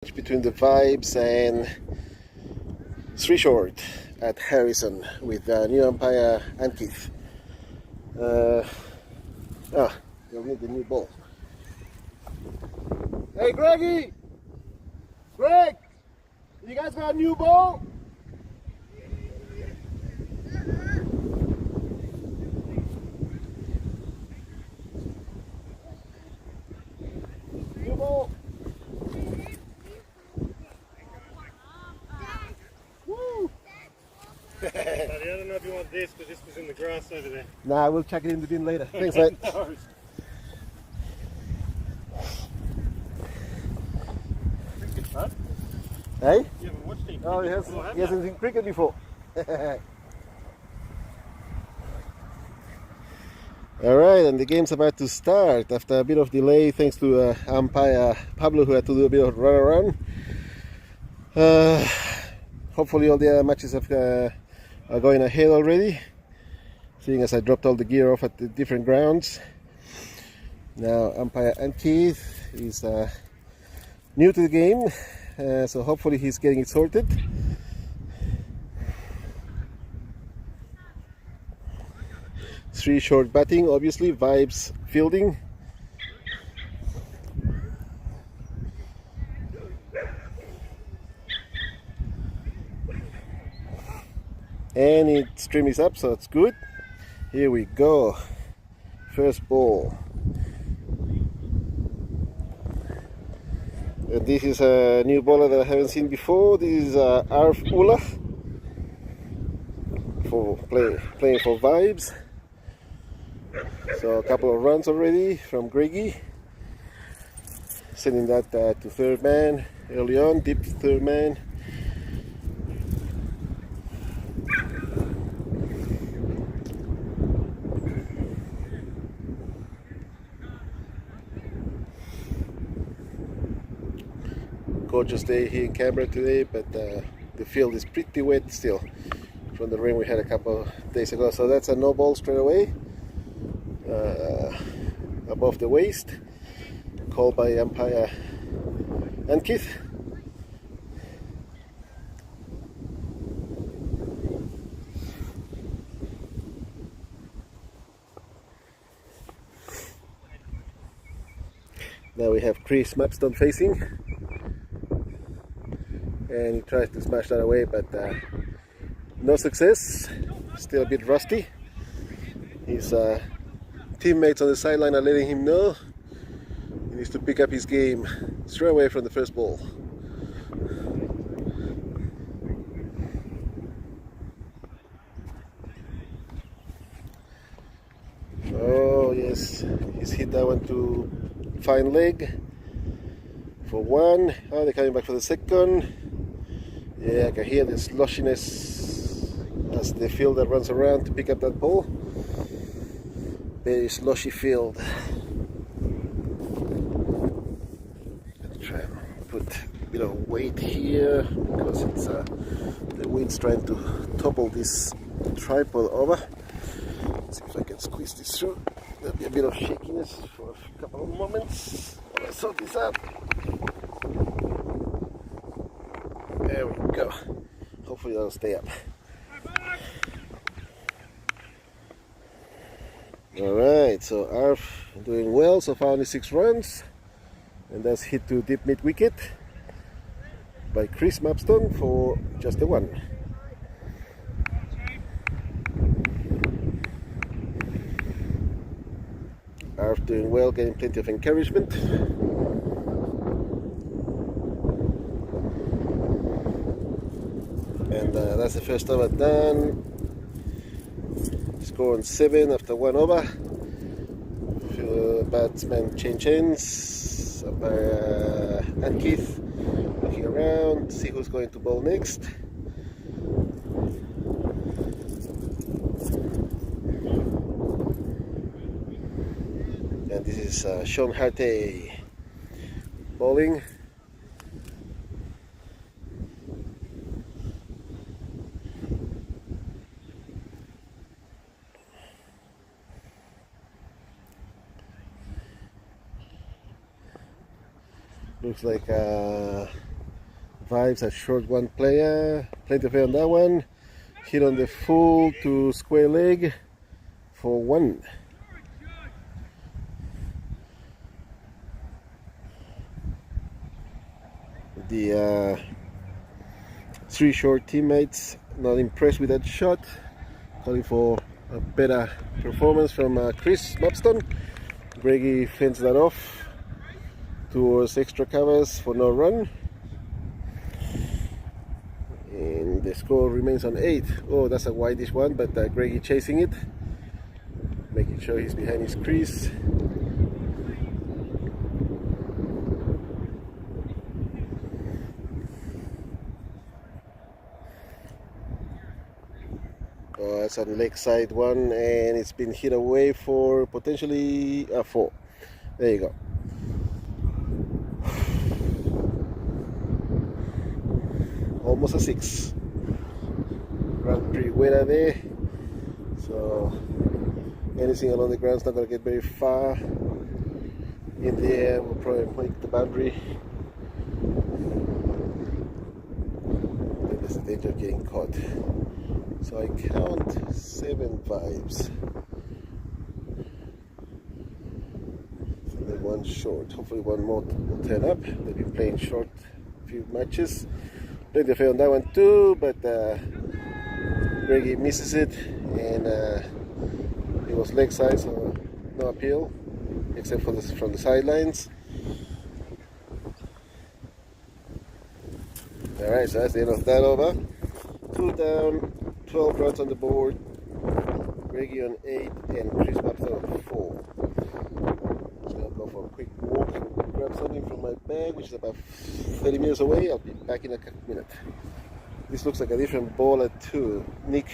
Between the Vibes and Three Short at Harrison with new umpire and Keith. You'll need the new ball. Hey Greggy! Greg! You guys got a new ball? New ball! Woo! I don't know if you want this, because this was in the grass over there. Nah, we'll check it in the bin later. Thanks, mate. No. Cricket, bud. Hey? You haven't watched him. Oh, he hasn't seen cricket before. Alright, and the game's about to start after a bit of delay thanks to umpire Pablo, who had to do a bit of run around. Hopefully all the matches are going ahead already, seeing as I dropped all the gear off at the different grounds. Now umpire Keith is new to the game, so hopefully he's getting it sorted. Three Short batting, obviously, Vibes fielding. And its stream is up, so it's good. Here we go. First ball. And this is a new bowler that I haven't seen before. This is Arf Ullah for playing for Vibes. So a couple of runs already from Greggy. Sending that to third man early on, deep third man. Gorgeous day here in Canberra today, but the field is pretty wet still from the rain we had a couple of days ago. So that's a no ball straight away, above the waist, called by umpire and Keith. Now we have Chris Mapstone facing. And he tries to smash that away, but no success. Still a bit rusty. His teammates on the sideline are letting him know he needs to pick up his game straight away from the first ball. Oh yes, he's hit that one to fine leg for one. Oh, they're coming back for the second. Yeah, I can hear the slushiness as the fielder runs around to pick up that ball. Very slushy field. Let's try and put a bit of weight here because it's the wind's trying to topple this tripod over. Let's see if I can squeeze this through. There'll be a bit of shakiness for a couple of moments while I sort this out. There we go. Hopefully that'll stay up. Alright, so Arf doing well so far, only 6 runs. And that's hit to deep mid wicket by Chris Mapstone for just a 1. Arf doing well, getting plenty of encouragement. And that's the first over done. Score on 7 after 1 over. Batsman change ends by and Keith looking around, see who's going to bowl next. And this is Sean Harte bowling. Looks like Vibes a short one player. Plenty of air on that one. Hit on the full to square leg for 1. The 3 short teammates not impressed with that shot, calling for a better performance from Chris Mapston. Greggy fends that off towards extra covers for no run, and the score remains on 8. Oh, that's a wideish one, but Greggy chasing it, making sure he's behind his crease. Oh, that's a leg side one, and it's been hit away for potentially a 4. There you go. Almost a 6. Ran pretty well there. So anything along the ground's not going to get very far. In the air will probably make the boundary. There's the danger of getting caught. So I count 7 vibes. So then 1 short. Hopefully 1 more will turn up. They've been playing short a few matches. Plenty of air on that one too, but Greggy misses it, and it was leg side, so no appeal, except for this from the sidelines. Alright, so that's the end of that over. 2 down, 12 runs on the board. Greggy on 8 and Chris Mapston on 4. Just gonna go for a quick walk and grab something from my bag, which is about 30 minutes away. I'll be back in a minute. This looks like a different bowler too. Nick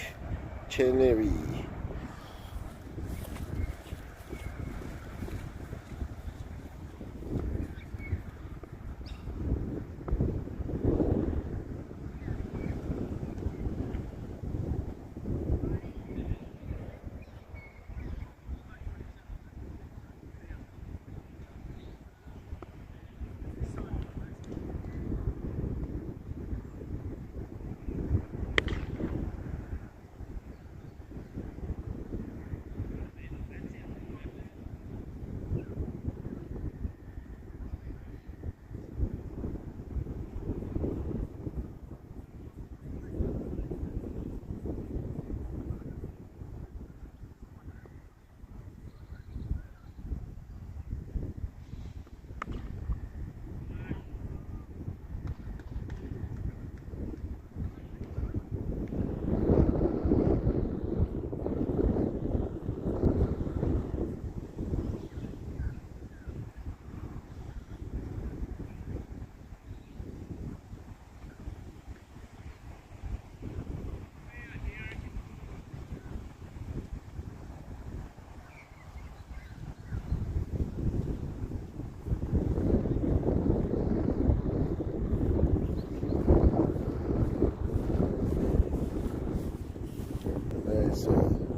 Chenery. So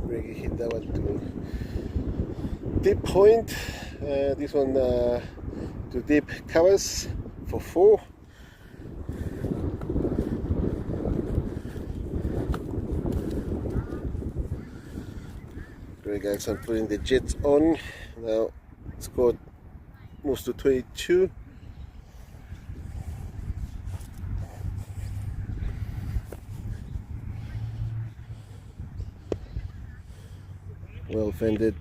Greggy hit that one to deep point. This one to deep covers for 4. Greg Jackson putting the jets on. Now score moves to 22. Well fended.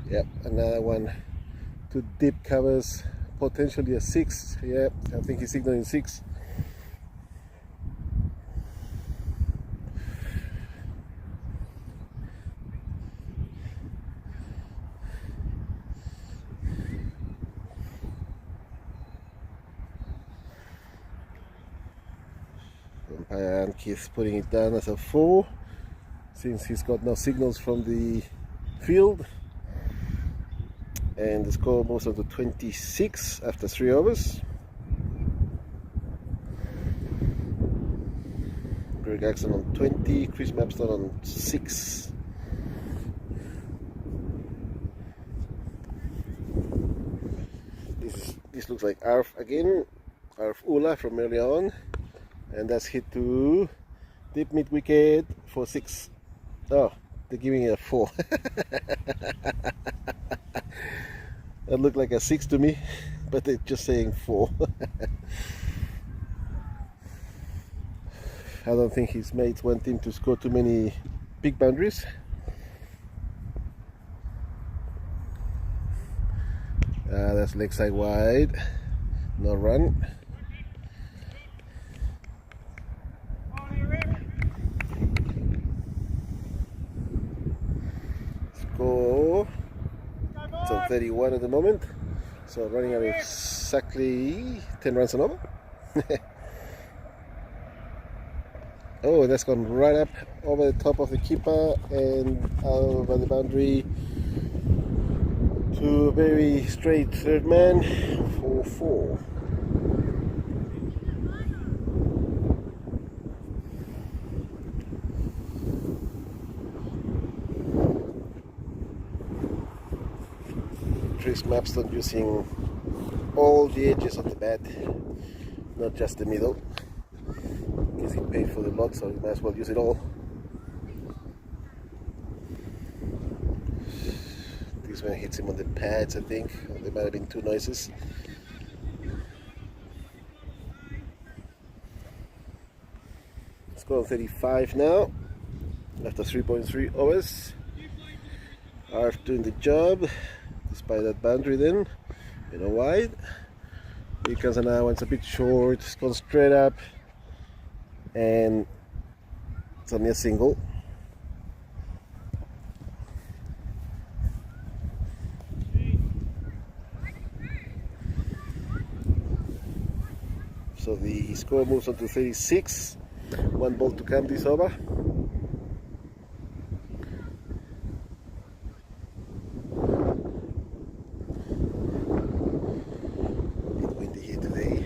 Yep, another one to deep covers, potentially a 6. Yep, I think he's signaling 6. And Keith's putting it down as a 4 since he's got no signals from the field, and the score moves on to 26 after 3 overs. Greg Axon on 20, Chris Mapstone on 6. This looks like Arf again, Arf Ula from earlier on, and that's hit to deep mid wicket for 6. Oh, they're giving it a 4. That looked like a 6 to me, but they're just saying 4. I don't think his mates want him to score too many big boundaries. That's leg side wide, no run. Score, it's on 31 at the moment, so running at exactly 10 runs and over. Oh, that's gone right up over the top of the keeper and over the boundary to a very straight third man for 4. Chris Mapstone using all the edges of the bat, not just the middle. Because he paid for the lot, so he might as well use it all. This one hits him on the pads, I think. There might have been 2 noises. Score on 35 now, after 3.3 overs. Arf doing the job, despite that boundary then, wide. Here comes an hour, it's a bit short, it's gone straight up, and it's only a single. So the score moves on to 36. 1 ball to come this over. Bit windy here today,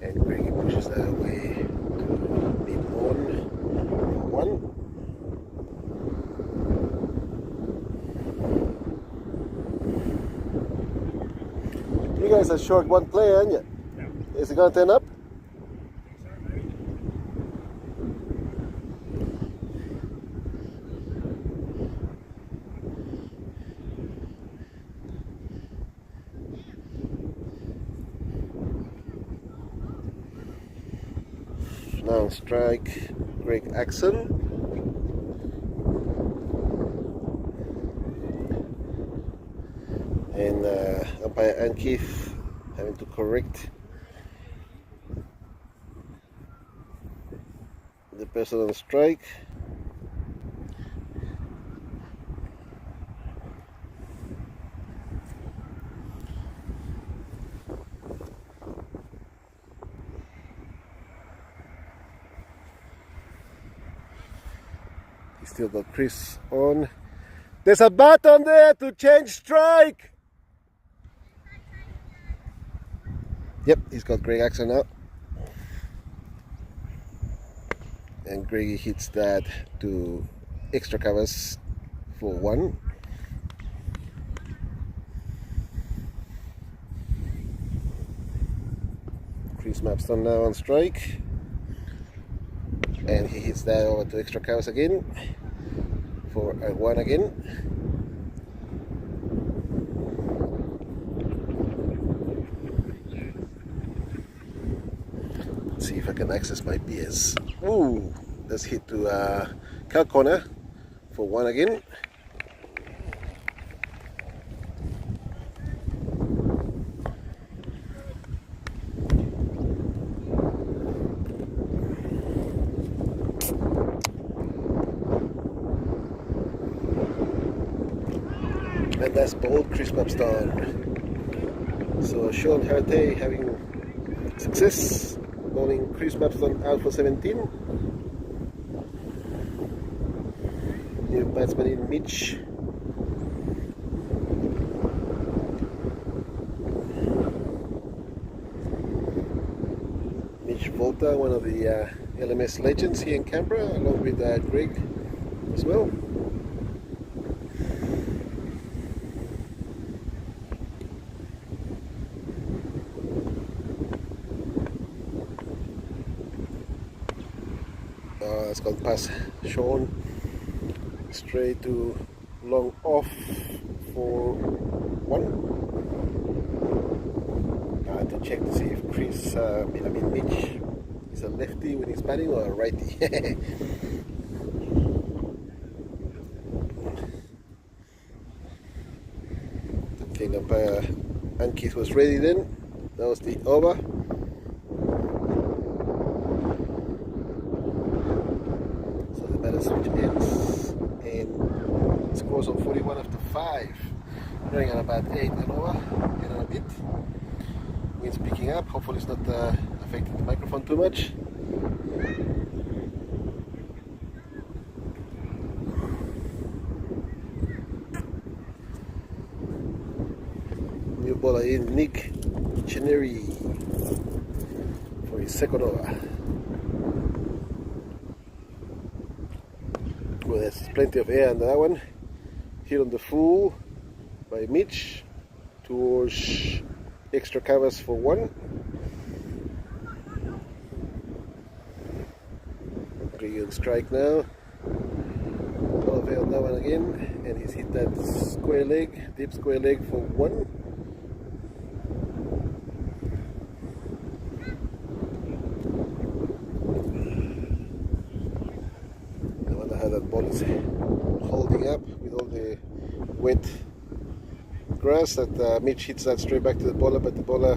and Greggy pushes that away to mid on for 1. You guys are short 1 player, aren't you? Is it going to turn up? Now on strike, Greg Axon. And umpire Ankeith having to correct the person on strike. He's still got Chris on. There's a button there to change strike. Yep, he's got Greg Axon now. And Greggy hits that to extra covers for 1. Chris Mapstone now on strike, and he hits that over to extra covers again for a 1 again. Let's see if I can access my PS. Ooh, let's hit to cow corner for 1 again. And that's bowled Chris Mapstone. So Sean Hartey having success, bowling Chris Mapstone out for 17. New batsman in Mitch. Mitch Volta, one of the LMS legends here in Canberra, along with Greg as well. It's gone past Sean, straight to long off for 1. I had to check to see if Mitch is a lefty when he's batting or a righty. I think umpire Ankith was ready then. That was the over. Switch ends and scores on 41 after 5, running at about 8 and over, 8 and a bit. Wind's picking up, hopefully it's not affecting the microphone too much. New bowler in Nick Chineri for his second over. Well, there's plenty of air under that one. Hit on the full by Mitch towards extra covers for 1. Greg on strike now. A lot of air on that one again, and he's hit that square leg, deep square leg for 1. That ball is holding up with all the wet grass that Mitch hits that straight back to the bowler, but the bowler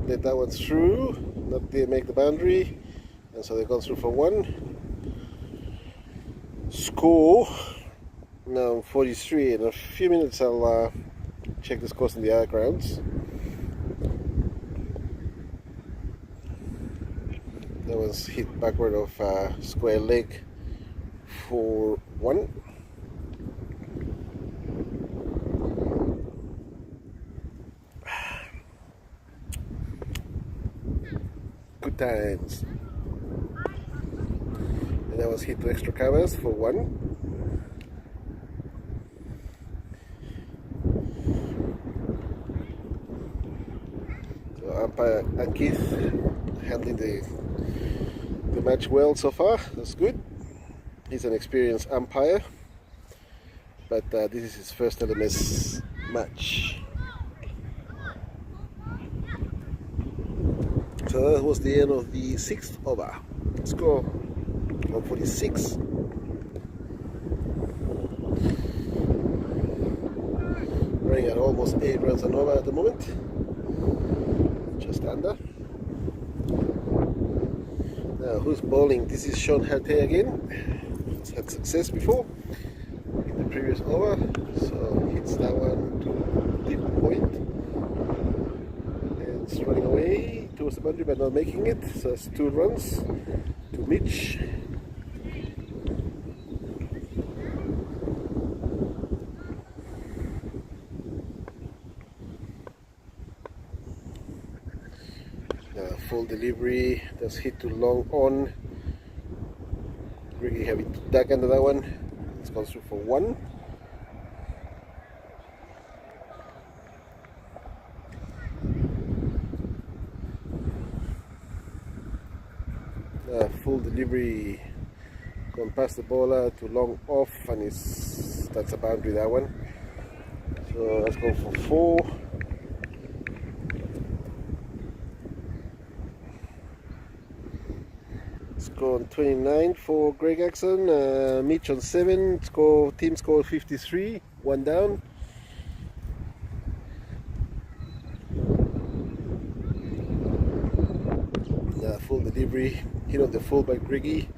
let that one through, not there make the boundary, and so they've gone through for 1. Score now 43. In a few minutes I'll check the scores in the other grounds. That was hit backward of square leg for 1. Good times. And that was hit to extra covers for 1. So umpire Ankith handling the match well so far. That's good. He's an experienced umpire, but this is his first LMS match. So that was the end of the 6th over. Score 146. Running at almost 8 runs and over at the moment. Just under. Now who's bowling? This is Sean Harte again. Had success before in the previous over, so hits that one to deep point and it's running away towards the boundary but not making it, so it's 2 runs to Mitch. Full delivery, that's hit to long on. Really heavy duck under that one. It's gone through for 1. Full delivery, gone past the bowler to long off, and that's a boundary, that one. So let's go for 4. Score on 29 for Greg Axon. Mitch on 7. Team score 53. 1 down. Full delivery. Hit on the full by Greggy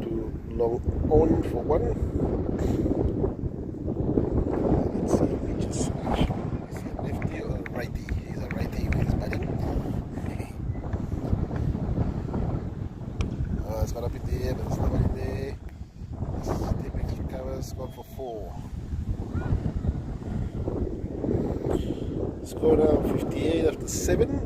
to long on for 1. Let's see if Mitch is he a lefty or a righty. He's a righty with his batting. It's gone up in the air, but there's nobody there. This is deep extra covers, gone for 4. Score now 58 after 7.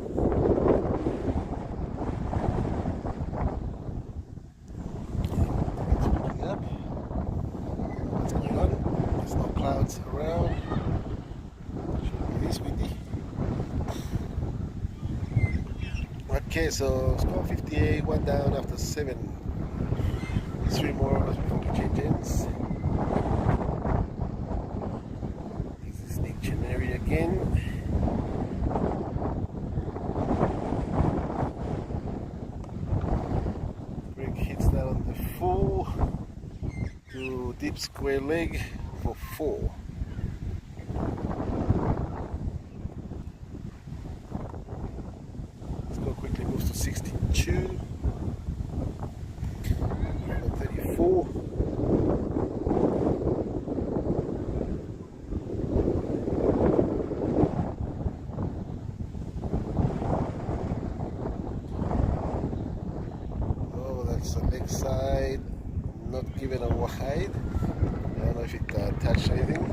Okay, so score 58, one down after 7. 3 more before we change ends. This is dictionary again. Break hits that on the full to deep square leg for 4. Score quickly moves to 62. 34. Oh, that's a leg side, not given a wide. I don't know if it touched anything.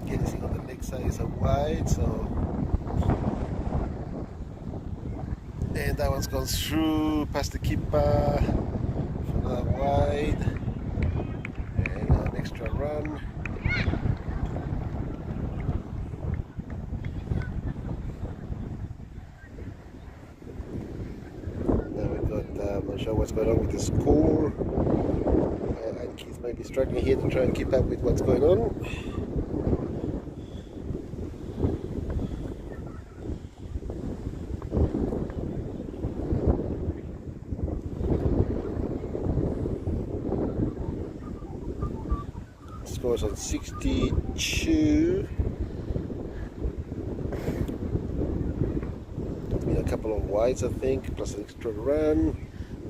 Anything on the leg side is a wide, so. And that one's gone through past the keeper for another wide. And an extra run. Now we've got, I'm not sure what's going on with the score. And Keith might be struggling here to try and keep up with what's going on. Scores on 62. A couple of wides, I think, plus an extra run.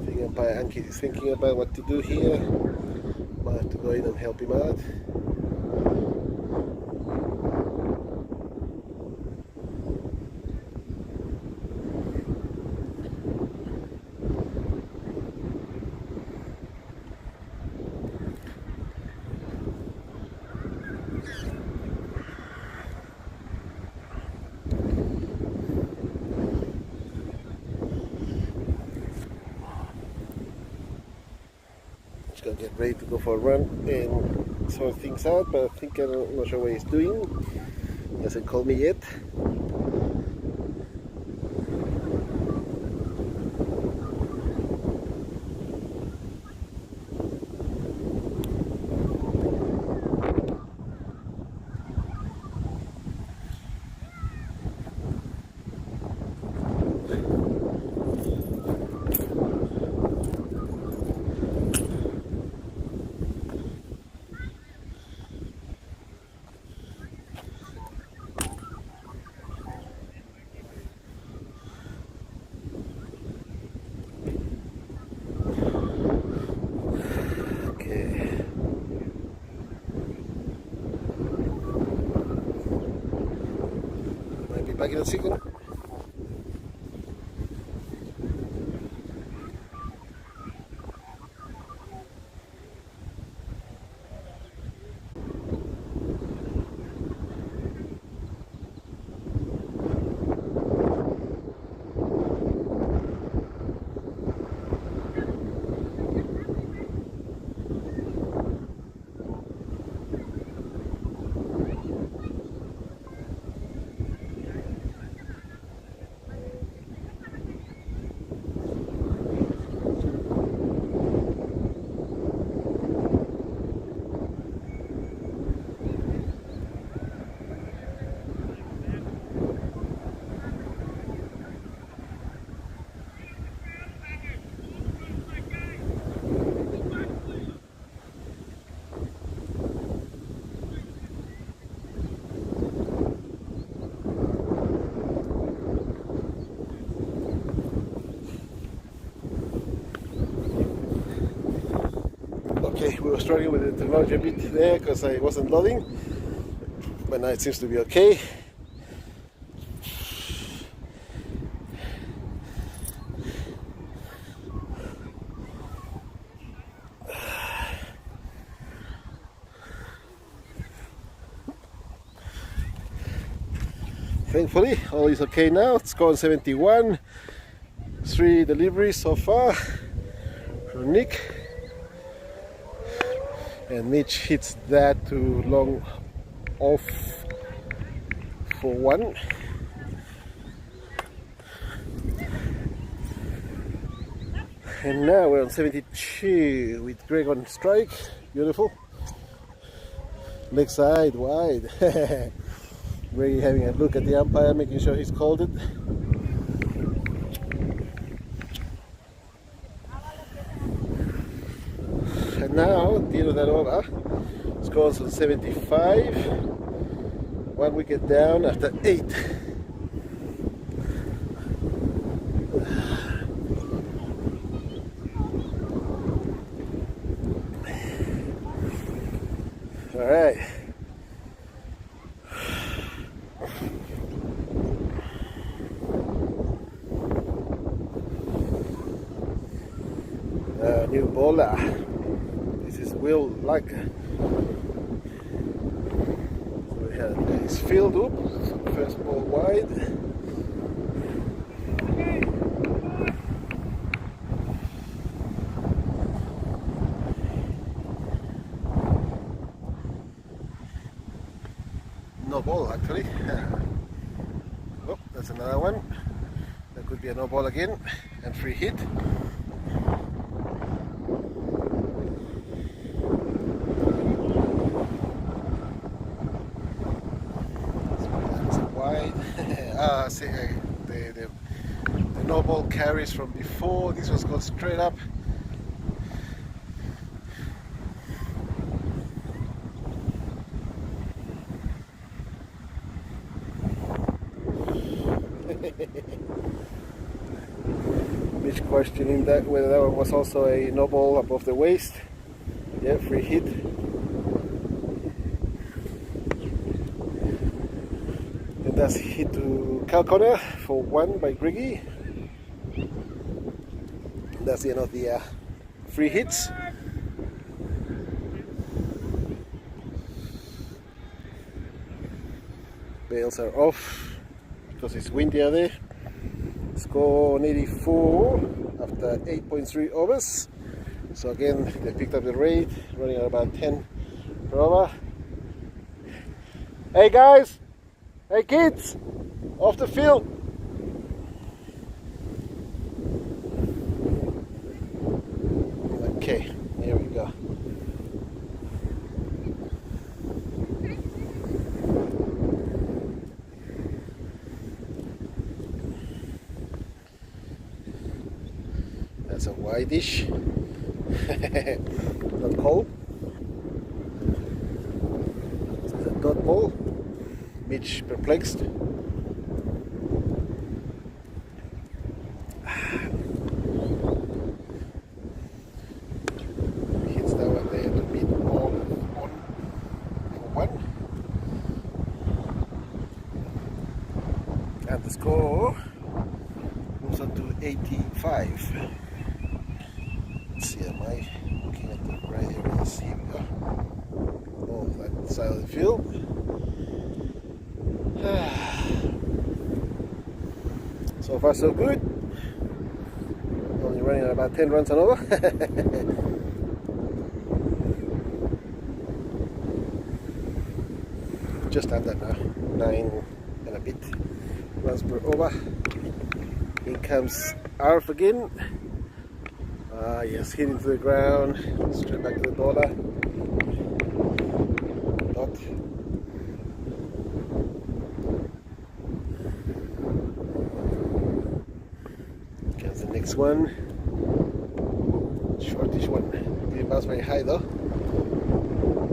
I think umpire Anki is thinking about what to do here. Might have to go in and help him out. Gonna get ready to go for a run and sort things out, but I think I'm not sure what he's doing. He hasn't called me yet. Back in a second. Okay, we were struggling with the technology a bit there because I wasn't loading, but now it seems to be okay. Thankfully, all is okay now. It's gone 71. 3 deliveries so far. for Nick. And Mitch hits that to long off for 1. And now we're on 72 with Greg on strike. Beautiful. Leg side wide. Greg having a look at the umpire, making sure he's called it. And now, at the end of that over, scores on 75. 1 wicket down after 8. All right. New bowler. This is Will Luck. So we have his field up. First ball wide. No ball actually. Oh, that's another one. That could be a no ball again and free hit. See, the no ball carries from before. This was called straight up. Mitch questioning that whether that one was also a no ball above the waist. Yeah, free hit. And that's hit to Cal corner for 1 by Griggy. That's the end of the free hits. Bails are off because it's windy out there. Score on 84 after 8.3 overs. So again, they picked up the rate, running at about 10 per over. Hey guys! Hey kids! Off the field! Okay, here we go. That's a wide-ish. Not cold. This is a dot ball. Mitch perplexed. Hits that one there to beat ball on for 1. And the score moves on to 85. Let's see, am I looking at the right here? Let's see, here we go. Oh, that side of the field. So far so good. Only running at about 10 runs and over. Just under now, 9 and a bit runs per over. In comes Arf again. Yes, hit into the ground, straight back to the bowler. Dot. Comes the next one. Shortish one. Didn't bounce very high though.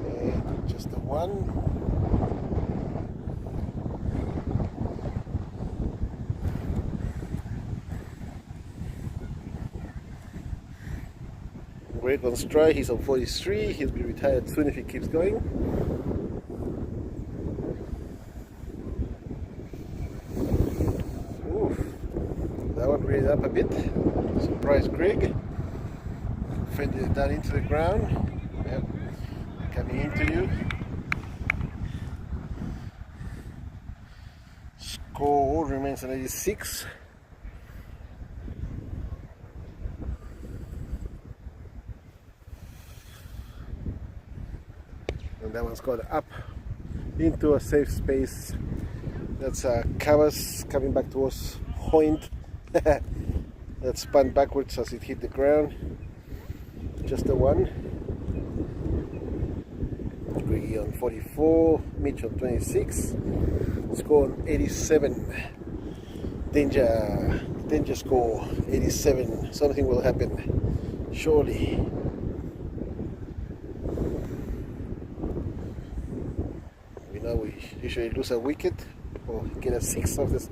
And just the one. Greg on strike, he's on 43, he'll be retired soon if he keeps going. Oof. That one raised up a bit. Surprise Greg. Fended it down into the ground. Yep. Coming into you. Score remains at 86. And that one's gone up into a safe space. That's Cavas coming back towards point. That spun backwards as it hit the ground. Just the one. Griggy on 44, Mitch on 26. Score on 87. Danger score 87. Something will happen, surely. We know we usually lose a wicket or get a 6 of this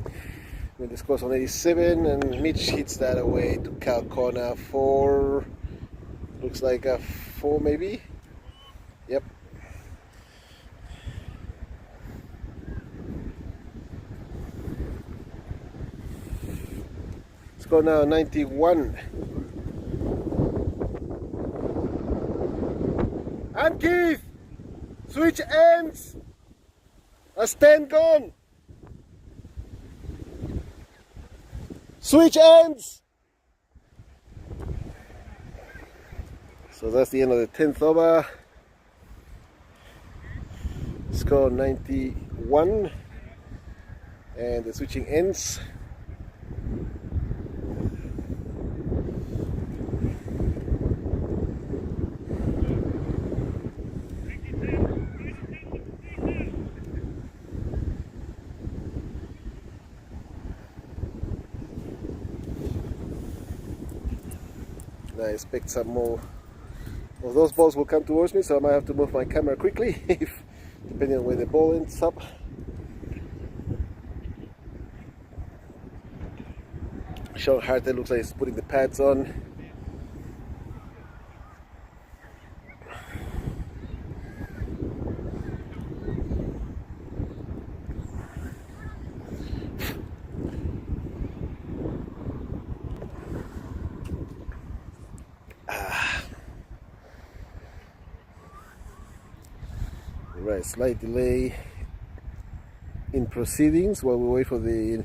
when the score's on 87, and Mitch hits that away to Cal corner for, looks like a 4 maybe. Yep. Score now 91. And Keith, switch ends. A 10 gone. Switch ends. So that's the end of the 10th over. Score 91. And the switching ends. I expect some more of those balls will come towards me, so I might have to move my camera quickly if, depending on where the ball ends up. Sean Harter looks like he's putting the pads on. Right, slight delay in proceedings while we wait for the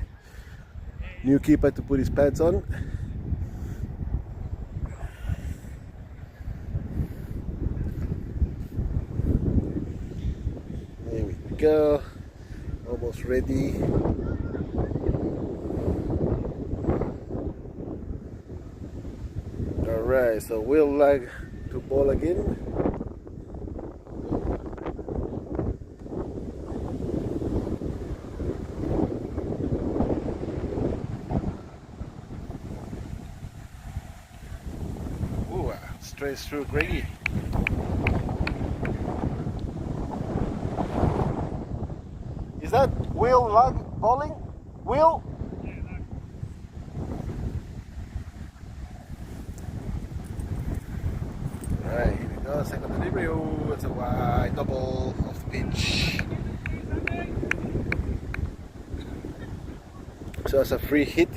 new keeper to put his pads on. There we go, almost ready. Alright, so we'll lag to ball again. Straight through Griggy. Is that Will Lug bowling? Will? Right, here we go, second delivery. Oh, it's a wide double off the pitch. So that's a free hit.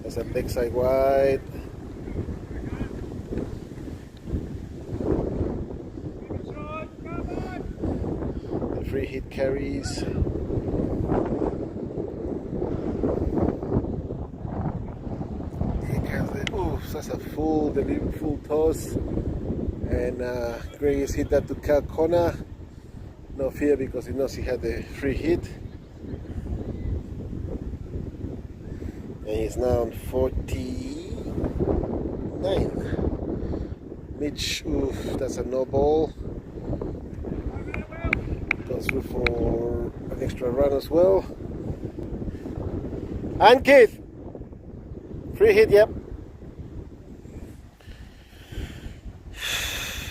That's a leg side wide. The free hit carries. Oh, that's a full delivery, full toss. And Gray has hit that to Cal corner. No fear because he knows he had the free hit. And he's now on 49. Mitch, oof, that's a no ball. Goes through for an extra run as well. And Keith, free hit, yep.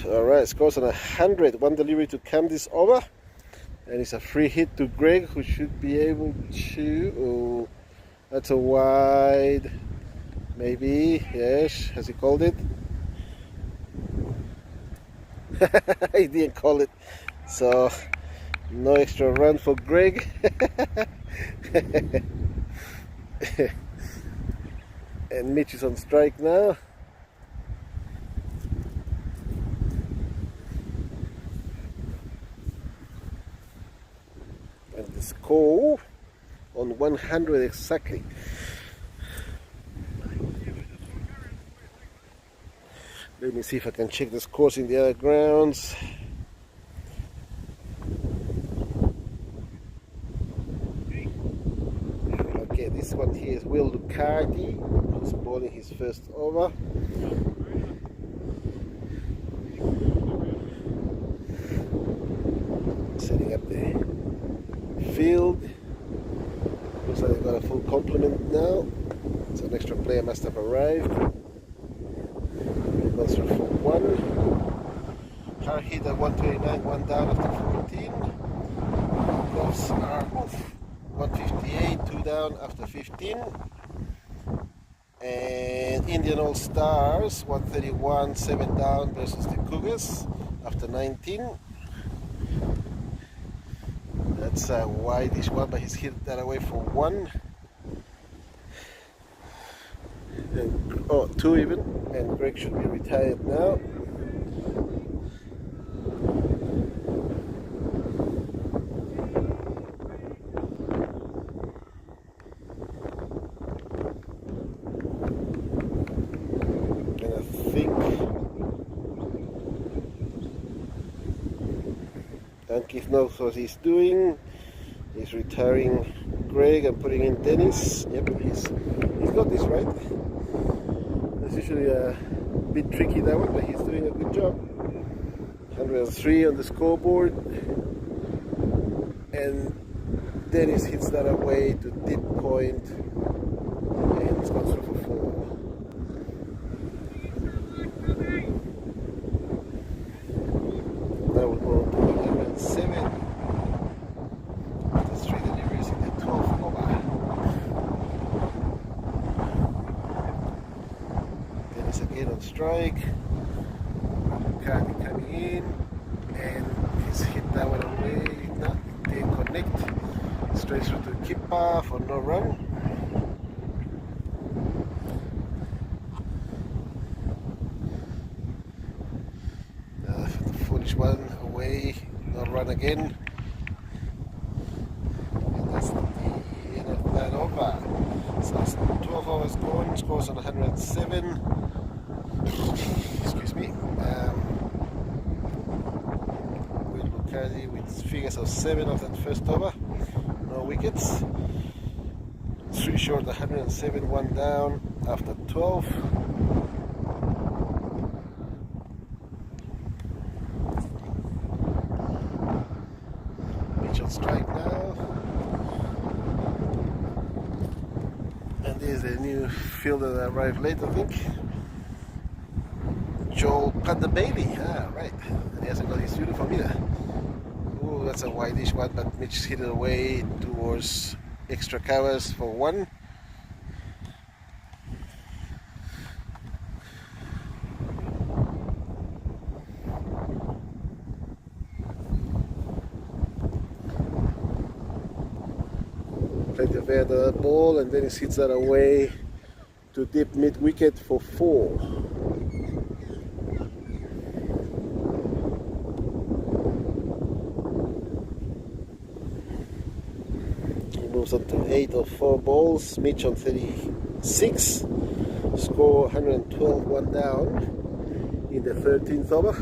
Alright, scores on 100. One delivery to Cam this over. And it's a free hit to Greg, who should be able to... Oh, that's a wide, maybe, yes, has he called it? He didn't call it, so no extra run for Greg. And Mitch is on strike now. And the score on 100 exactly. Let me see if I can check the scores in the other grounds. Okay, this one here is Will Lucardi, who's bowling his first over. Setting up the field. Looks like they've got a full complement now. So an extra player must have arrived. It goes through for one. Hard hit at 129, one down after 14. Gloves are off. 158, two down after 15. And Indian All Stars, 131, seven down versus the Cougars after 19. That's a wideish one, but he's hit that away for one. And, oh, two even. And Greg should be retired now. And I think Keith knows what he's doing. He's retiring Greg and putting in Dennis. Yep, he's got this right. It's usually a bit tricky that one, but he's doing a good job. 103 on the scoreboard. And Dennis hits that away to dip point. And it's gone through for four. Now we'll go to 107. After 3 deliveries in the 12th over. Dennis again on strike. Cardi coming in. And he's hit that one away. No, didn't connect. Straight through to keeper for no run. One away, no run again. And that's the end of that over. So it's 12 overs gone, scores on 107. Excuse me. Will Lucardi with figures of 7 of that first over. No wickets. 3 short, 107, 1 down after 12. Strike now, and there's a new fielder that arrived late, I think. Joel Panda Bailey, right, and he hasn't got his uniform either. Oh, that's a wideish one, but Mitch hit it away towards extra covers for one. Plenty of air to that ball, and then he hits that away to dip mid wicket for 4. He moves on to 8 of 4 balls. Mitch on 36. Score 112, 1 down in the 13th over.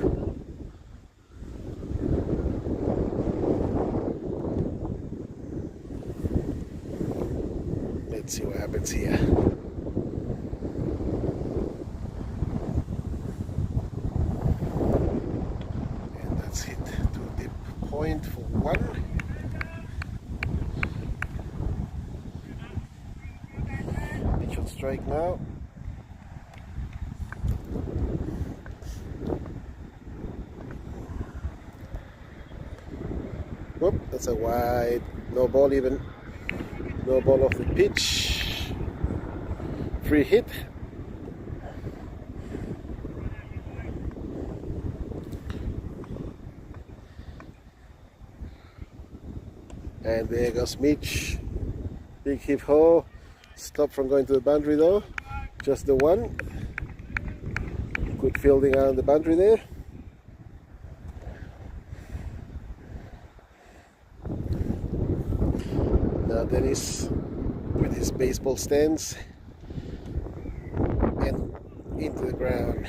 Let's see what happens here. And that's hit to dip point for 1. He should strike now. Whoop, that's a wide, no ball even. No ball off the pitch. Free hit. And there goes Mitch. Big hip ho. Stop from going to the boundary though. Just the one. Good fielding around the boundary there. Now Dennis with his baseball stance, and into the ground.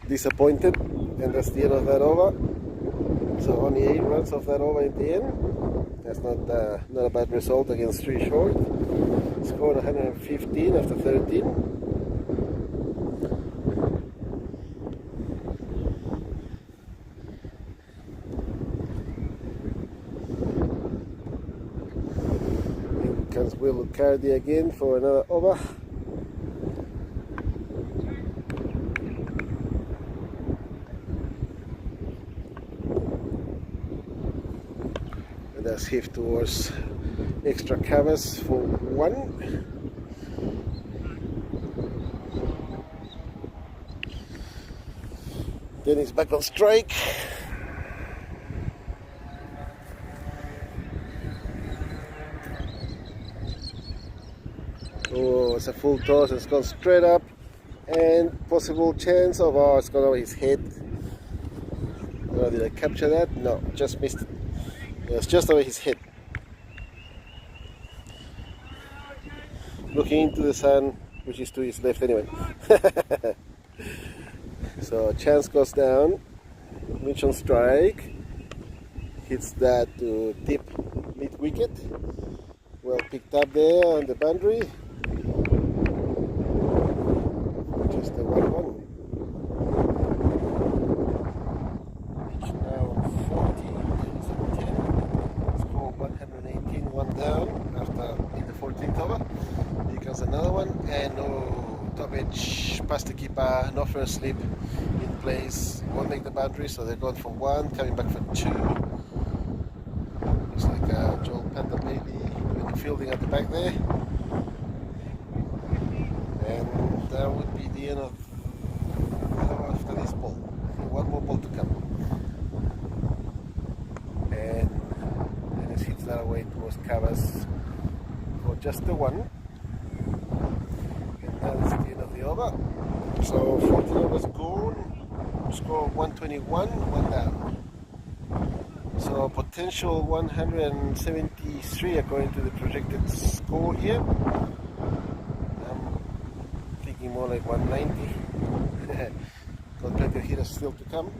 Disappointed, and that's the end of that over. So only 8 runs of that over in the end. That's not a bad result against 3 short. Scored 115 after 13. Comes Will Cardi again for another over. And that's hit towards extra covers for 1. Then he's back on strike. Oh, it's a full toss. It's gone straight up, and possible chance of it's gone over his head. Oh, did I capture that? No, just missed it. It's just over his head. Looking into the sun, which is to his left anyway. So chance goes down. Mitch on strike. Hits that to tip mid wicket. Well picked up there on the boundary. Just the 1-1. Pitch now 40, it's at 10. Score 118, 1 down after in the 14th over. Here comes another one, and top edge past the keeper, no first slip in place. Won't make the boundary, so they're going for 1, coming back for 2. Looks like Joel Panda maybe doing the fielding at the back there. And that would be the end of after this ball. 1 more ball to come. And Dennis hits that away towards covers for just the 1. And that is the end of the over. So 14 overs gone. Score 121, 1 down. So potential 173 according to the projected score here. I'm thinking more like 190. Got plenty of hitters still to come.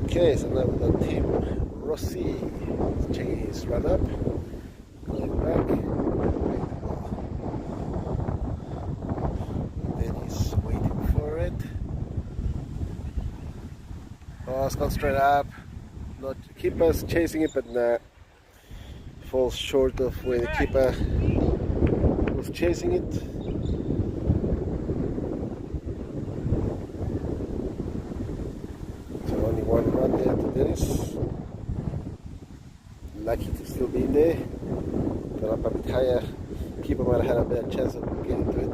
Okay, so now we've got Tim Rossi checking his run up, going back, then he's waiting for it. Oh, it's gone straight up. Not keeper's chasing it, but nah, falls short of where the keeper was chasing it. So only 1 run there to Dennis. Lucky to still be in there. Got up a bit higher. Keeper might have had a better chance of getting to it.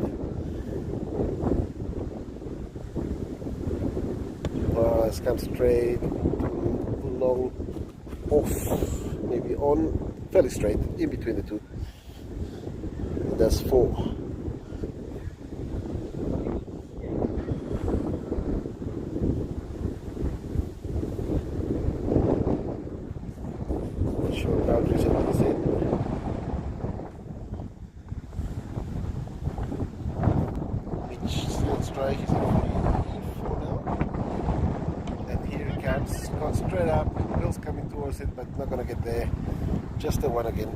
Oh, it's come straight, too long, off, maybe on, fairly straight, in between the two. And that's 4. Short boundaries on this end. Mitch still on strike, he's in 4 now. And here he comes, gone straight up. Bill's coming towards it, but not gonna get there. Just the 1 again.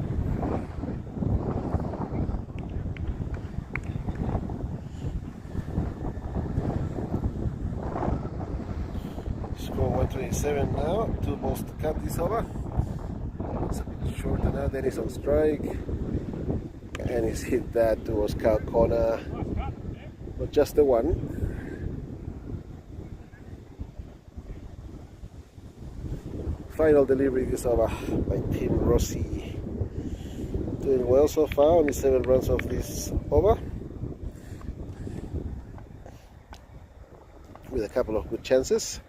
Score 127 now. 2 balls to cut this over. It's a bit shorter now. Then he's on strike, and he's hit that towards cow corner. But just the 1. Final delivery is over by Tim Rossi. Doing well so far, only 7 runs off this over. With a couple of good chances.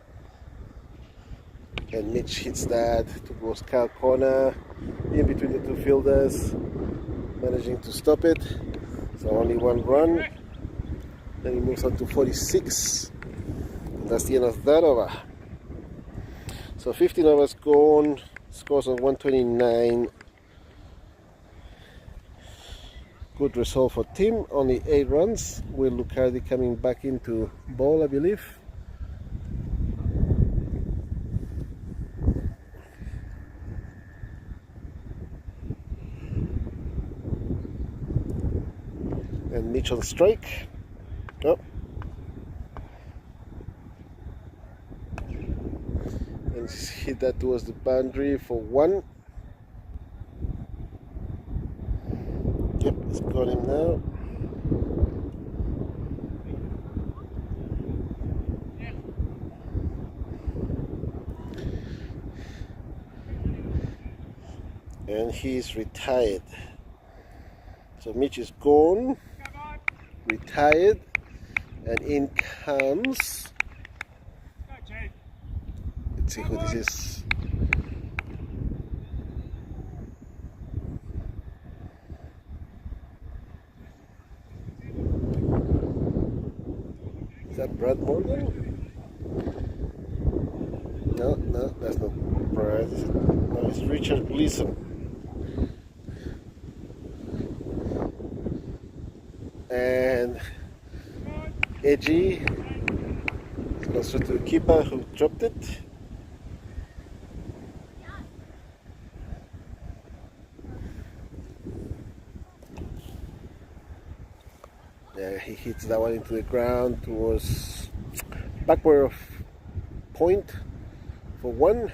And Mitch hits that towards cow corner, in between the 2 fielders, managing to stop it. So only 1 run. Then he moves on to 46. And that's the end of that over. So 15 overs gone, scores of 129. Good result for Tim, only 8 runs. Will Lucardi coming back into ball, I believe. And Mitch on strike. Oh. And hit that towards the boundary for 1. Yep, it's got him now. And he's retired. So Mitch is gone, retired, and in comes. Let's see who this is. Is that Brad Morgan? No, that's not Brad. No, it's Richard Gleason. And Edgy goes to the keeper who dropped it. Yeah, he hits that one into the ground towards backward of point for 1.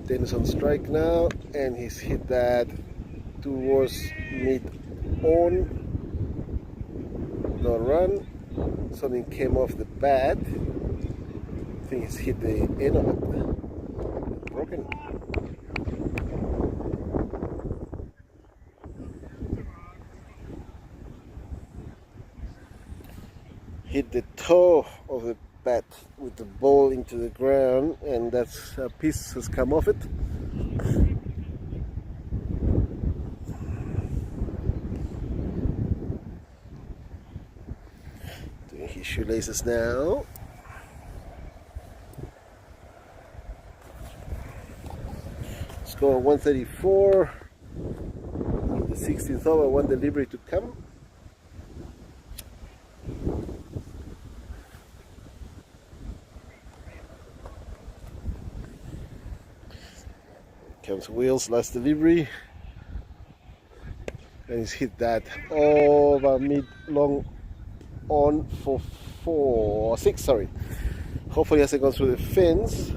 Dennis on strike now, and he's hit that towards mid on. No run. Something came off the bat. I think he's hit the end of it. Broken. Hit the toe of the bat with the ball into the ground, and that's a piece has come off it. Doing his shoelaces now. Score 134. The 16th over, 1 delivery to come. Comes Wheels, last delivery, and he's hit that over mid long on for 6. Sorry, hopefully he hasn't gone through the fence.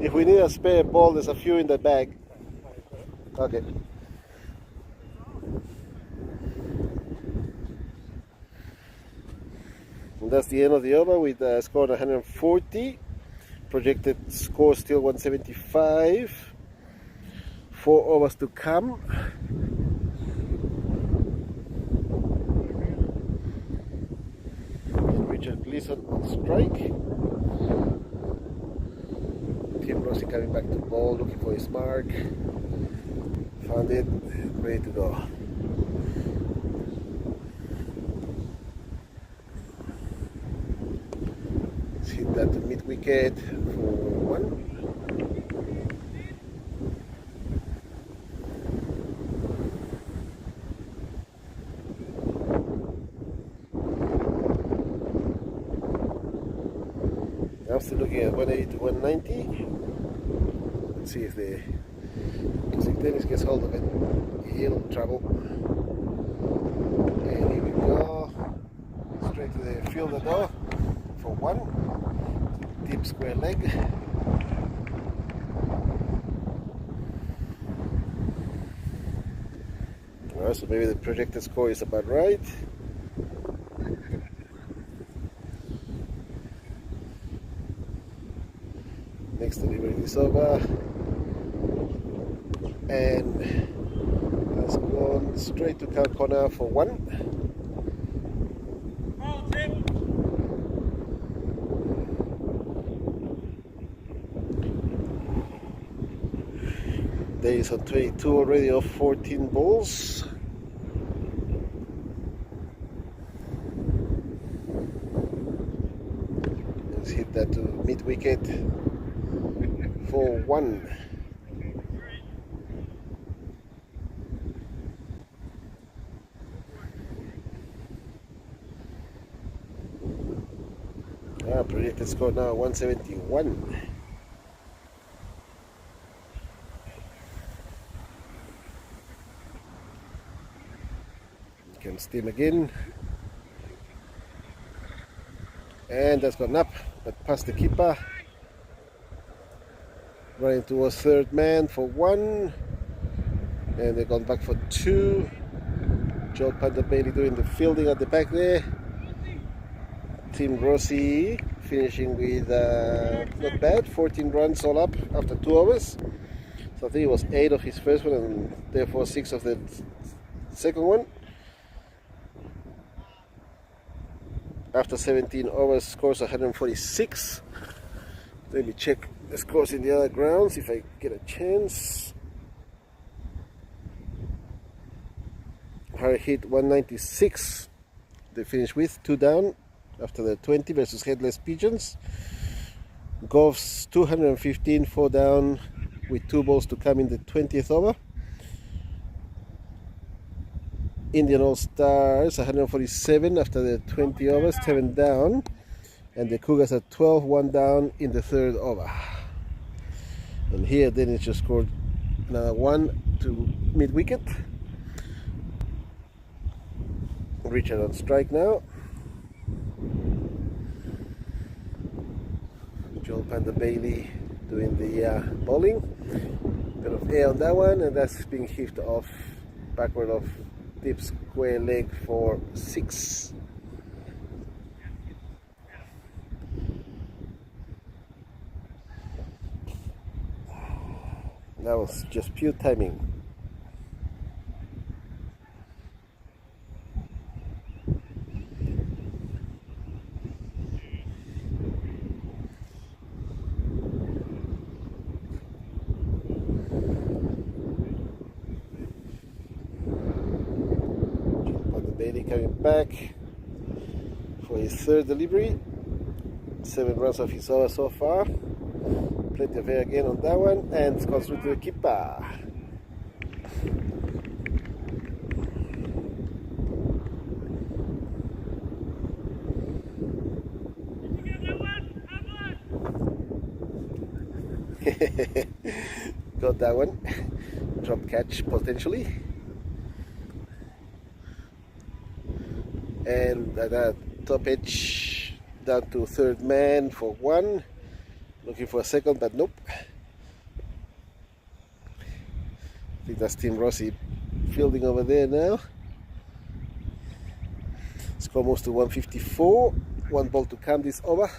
If we need a spare ball, there's a few in the bag. Okay. And that's the end of the over with a score of 140. Projected score still 175. 4 overs to come. And Richard Gleason on strike. Tim Rossi coming back to ball, looking for his mark. Found it, ready to go. Hit that to mid wicket for 1. I'm still looking at 180 to 190. Let's see if Dennis gets hold of it. He'll travel. And here we go. Straight to the fielder though for 1. Deep square leg. Alright, so maybe the projected score is about right. Next delivery is over. And has gone straight to cow corner for 1. There is on 22 already of 14 balls. Let's hit that to mid wicket for 1. Projected score now 171. Can steam again, and that's gone up, but past the keeper. Running towards third man for 1, and they've gone back for 2. Joel Bailey doing the fielding at the back there. Tim Rossi finishing with not bad, 14 runs all up after 2 overs. So I think it was 8 of his first one and therefore 6 of the second one. After 17 overs, scores 146. Let me check the scores in the other grounds if I get a chance. Harry hit 196. They finished with 2 down after the 20 versus Headless Pigeons. Goff's 215, 4 down with 2 balls to come in the 20th over. Indian All-Stars 147 after the 20 overs, 7 down, and the Cougars at 12, 1 down in the 3rd over. And here Dennis just scored another 1 to mid-wicket. Richard on strike now. Joel Bailey doing the bowling. Bit of air on that one, and that's being hit off backward of deep square leg for 6. That was just pure timing. Bailey coming back for his 3rd delivery. 7 runs off his over so far. Plenty of air again on that one, and it's gone through to the keeper. Got that one. Drop catch potentially. And that top edge down to 3rd man for 1. Looking for a 2nd, but nope. I think that's Tim Rossi fielding over there now. Score moves to 154. 1 ball to come this over.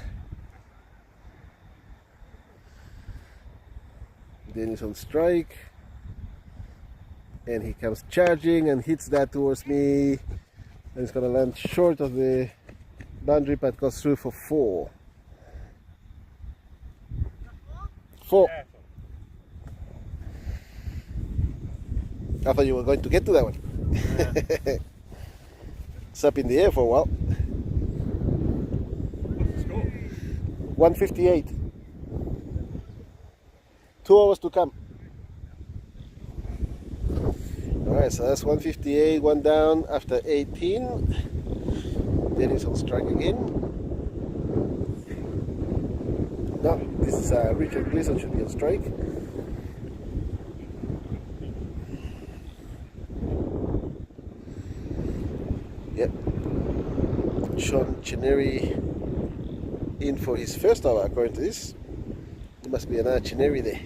Dennis on strike. And he comes charging and hits that towards me. And it's going to land short of the boundary, but goes through for 4. 4. I thought you were going to get to that one. Yeah. It's up in the air for a while. What's the score? 158. 2 hours to come. Alright, so that's 158, 1 down after 18. Dennis on strike again. No, this is Richard Gleason should be on strike. Yep. Sean Chineri in for his 1st over according to this. There must be another Chineri there.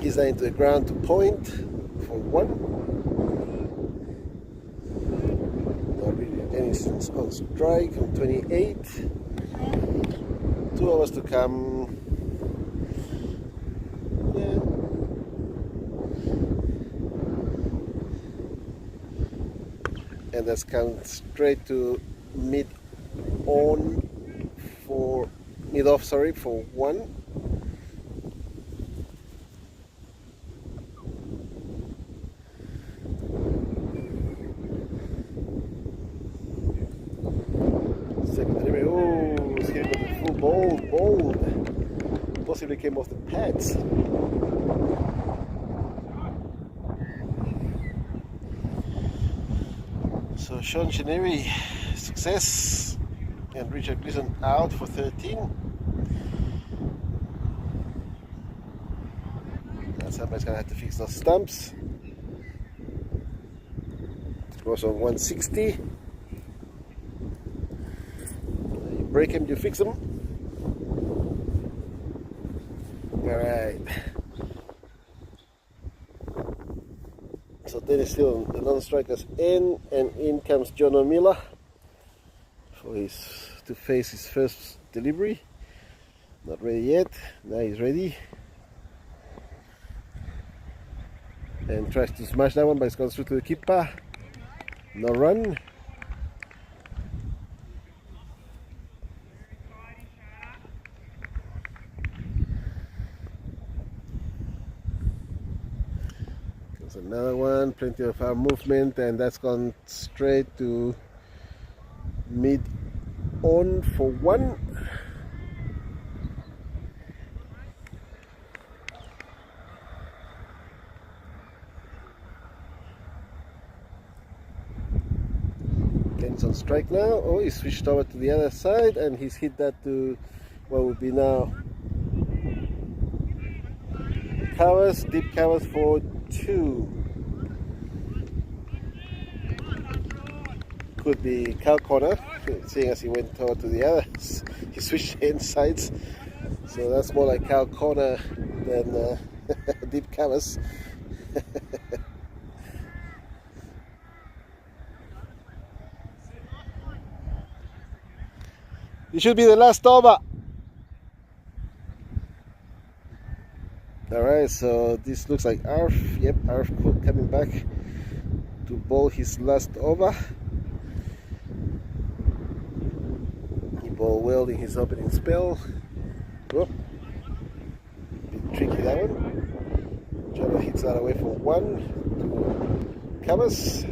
He's now into the ground to point for 1. Now really Dennis on strike on 28. 2 hours to come. Yeah. and that's come straight to mid off, sorry, for one. Second delivery, oh, it's hitting with the full bold. Possibly came off the pads. So Sean Cheneri, success, and Richard Gleason out for 13. Now somebody's gonna have to fix those stumps. It goes on 160. You break them, you fix them. Alright. So Dennis still the non-strikers in, and in comes John O'Miller to face his first delivery. Not ready yet. Now he's ready. And tries to smash that one, but it's gone through to the keeper. No run. There's another one, plenty of our movement, and that's gone straight to mid on for one. Ken's on strike now. Oh, he switched over to the other side, and he's hit that to what would be now covers, deep covers for two. Could be cow corner, seeing as he went over to the other. He switched hand sides, so that's more like cow corner than deep covers. It should be the last over. Alright, so this looks like Arf. Yep, Arf coming back to bowl his last over. He bowled well in his opening spell. Oh, bit tricky that one. Trevor hits that away for one. Two covers.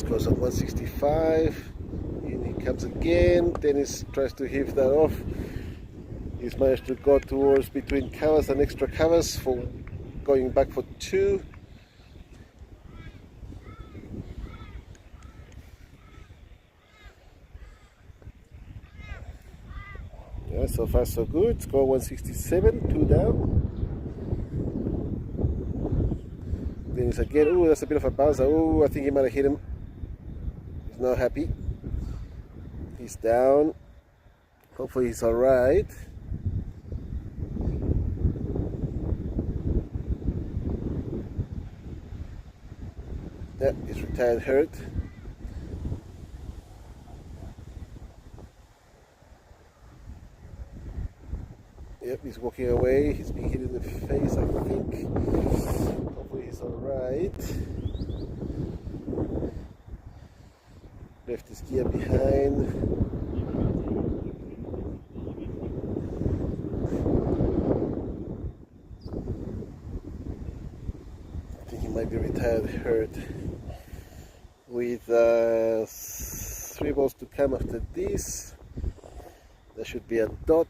Goes on 165. In he comes again. Dennis tries to heave that off. He's managed to go towards between covers and extra covers for going back for two. Yeah, so far so good. Score 167, two down. Dennis again. Oh, that's a bit of a bouncer. Oh, I think he might have hit him. Not happy. He's down. Hopefully he's alright. Yeah, he's retired hurt. Yep, he's walking away. He's being hit in the face, I think. Hopefully he's alright. Left his gear behind. I think he might be retired hurt. With 3 balls to come after this, there should be a dot.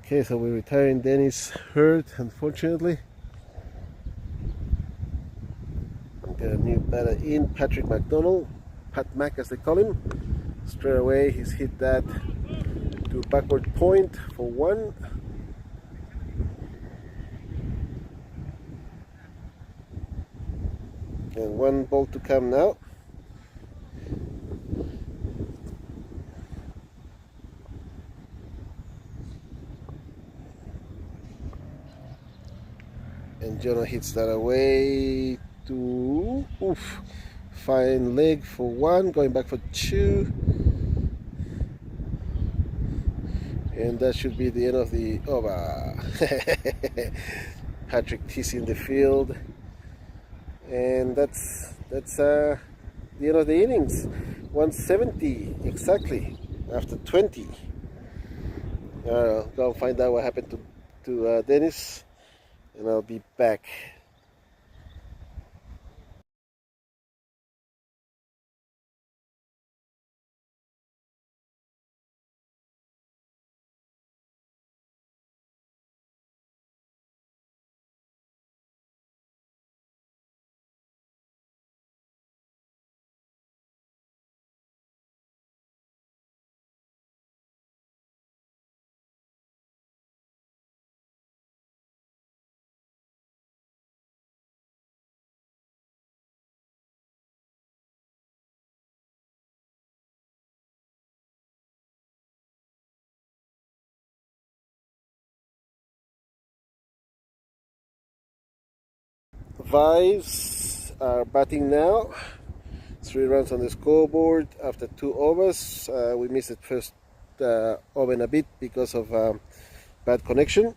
Okay, so we're retiring Dennis Hurd, unfortunately. Got a new batter in, Patrick McDonald, Pat Mac as they call him. Straight away he's hit that to backward point for one. And one ball to come now. And Jonah hits that away to fine leg for one, going back for two. And that should be the end of the over. Hat-trick TC in the field. And that's the end of the innings. 170 exactly after 20. Go and find out what happened to Dennis, and I'll be back. Vibes are batting now. 3 runs on the scoreboard after 2 overs. We missed it first over and a bit because of bad connection.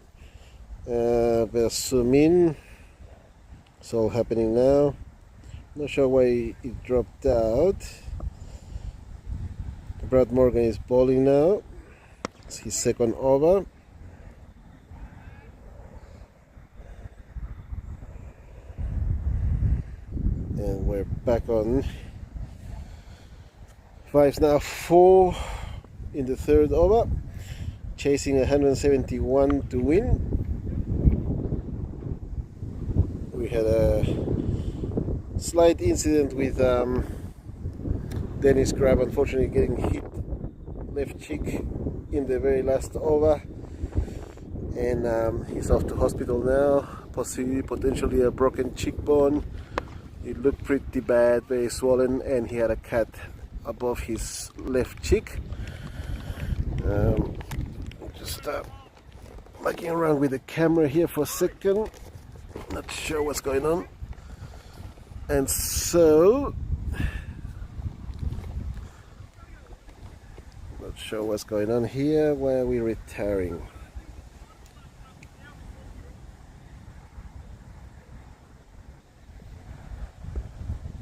We'll zoom in. It's all happening now. Not sure why it dropped out. Brad Morgan is bowling now. It's his second over. And we're back on. Five's now 4 in the third over, chasing 171 to win. We had a slight incident with Dennis Crab, unfortunately getting hit left cheek in the very last over, and he's off to hospital now, potentially a broken cheekbone. It looked pretty bad, very swollen, and he had a cut above his left cheek. Just mucking around with the camera here for a second. Not sure what's going on. And so, not sure what's going on here. Why are we retiring?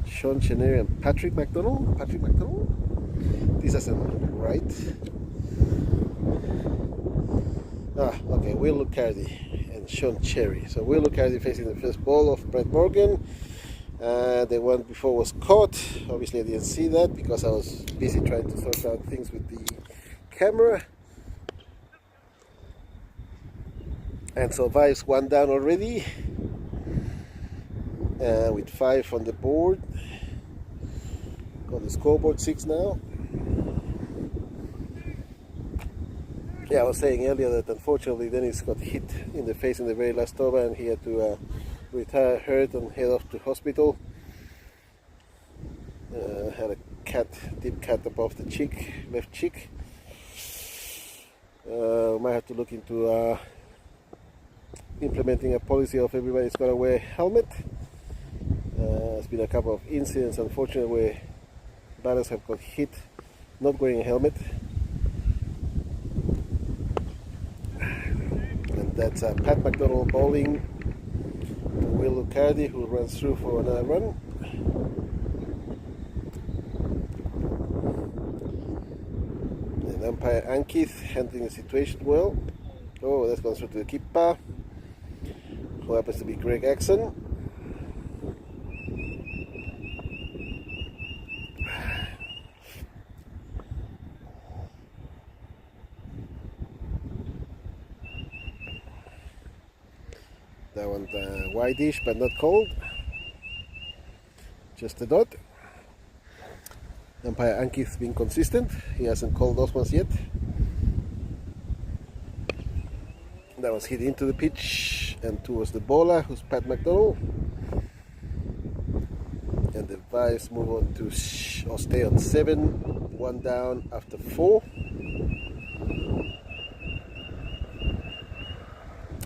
Sean Chenery and Patrick McDonald. This doesn't look right. Okay, Will Lucardi and Sean Cherry. So Will Lucardi facing the first ball of Brett Morgan. The one before was caught. Obviously I didn't see that because I was busy trying to sort out things with the camera. And so Vibes one down already. With 5 on the board. On the scoreboard, 6 now. Yeah, I was saying earlier that unfortunately Dennis got hit in the face in the very last over, and he had to retire hurt and head off to hospital. Had a deep cut above the cheek, left cheek. Might have to look into implementing a policy of everybody's got to wear a helmet. There's been a couple of incidents, unfortunately, where batters have got hit not wearing a helmet. And that's Pat McDonald bowling to Will Lucardi, who runs through for another run. And umpire Ankith handling the situation well. Oh, that's gone through to the keeper, who happens to be Greg Axon. That one's wide-ish but not cold. Just a dot. Umpire Ankith's been consistent. He hasn't called those ones yet. That was hit into the pitch and towards the bowler, who's Pat McDonald. advised move on to or stay on 7, 1 down after 4.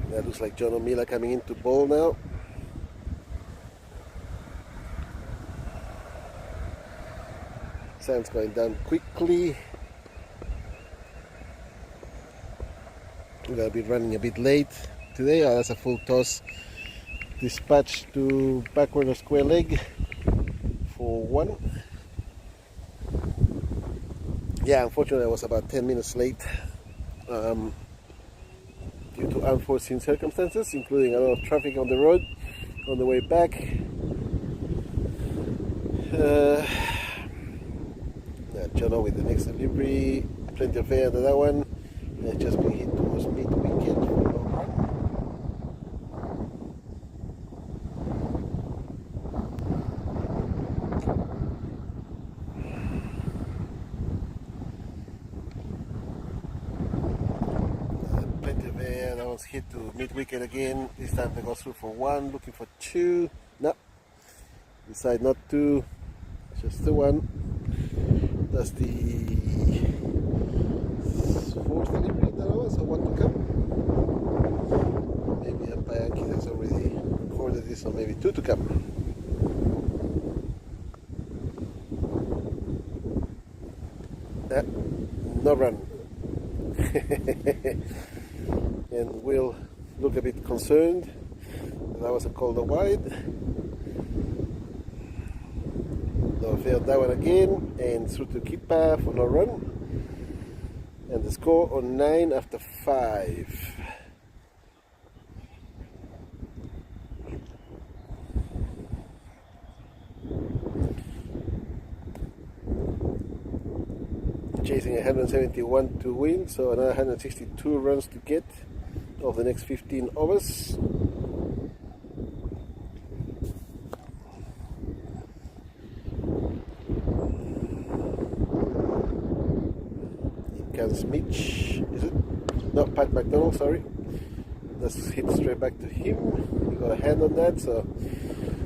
That looks like John O'Miller coming into ball now. Sun's going down quickly. We're going to be running a bit late today. Oh, that's a full toss. Dispatch to backward of square leg for 1. Yeah, unfortunately I was about 10 minutes late due to unforeseen circumstances, including a lot of traffic on the road on the way back. Jono with the next delivery, plenty of air under that one. Just been hit towards mid-wicket for a long run. Plenty of air, that one's hit to mid-wicket again. This time they go through for 1, looking for 2. No, decide not to, just the 1. That's the 4th delivery that was, so 1 to come. Maybe Anki has already recorded this, or maybe 2 to come. No run. And Will look a bit concerned. That was a call to wide. No, failed that one again, and through to keeper for no run. And the score on 9 after 5. Chasing 171 to win, so another 162 runs to get of the next 15 overs. Mitch, is it? No, Pat McDonald, sorry. That's hit straight back to him. He got a hand on that, so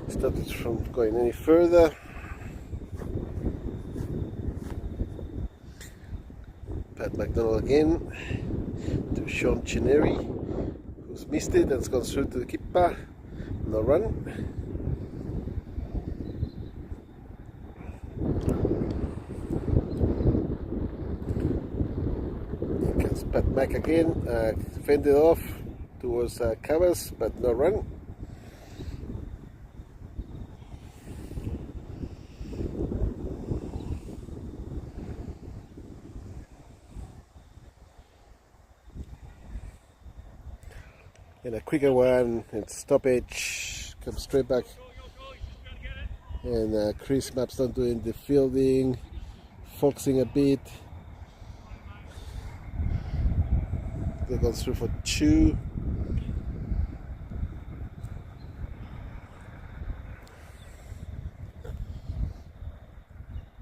stopped it from going any further. Pat McDonald again to Sean Chineri, who's missed it and it's gone through to the keeper. No run. Pat Mac again, fended off towards covers, but no run. And a quicker one, and stoppage, comes straight back. And Chris Mapstone doing the fielding, foxing a bit. They go through for 2.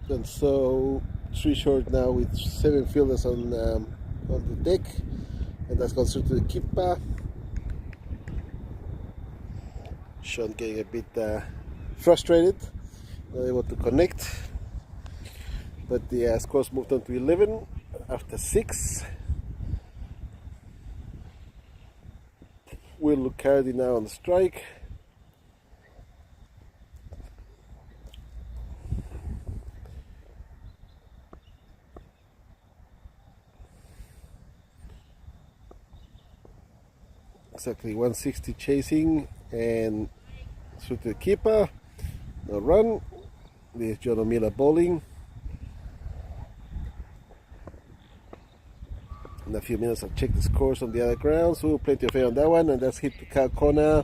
And so 3 short now with 7 fielders on the deck, and that's gone through to the keeper. Sean getting a bit frustrated, not able to connect, but the scores moved on to 11 after 6. Will Lucardi now on the strike. Exactly 160 chasing and through to the keeper. No run. There's John O'Miller bowling. In a few minutes I'll check the scores on the other grounds. So plenty of air on that one, and that's hit to Cal corner.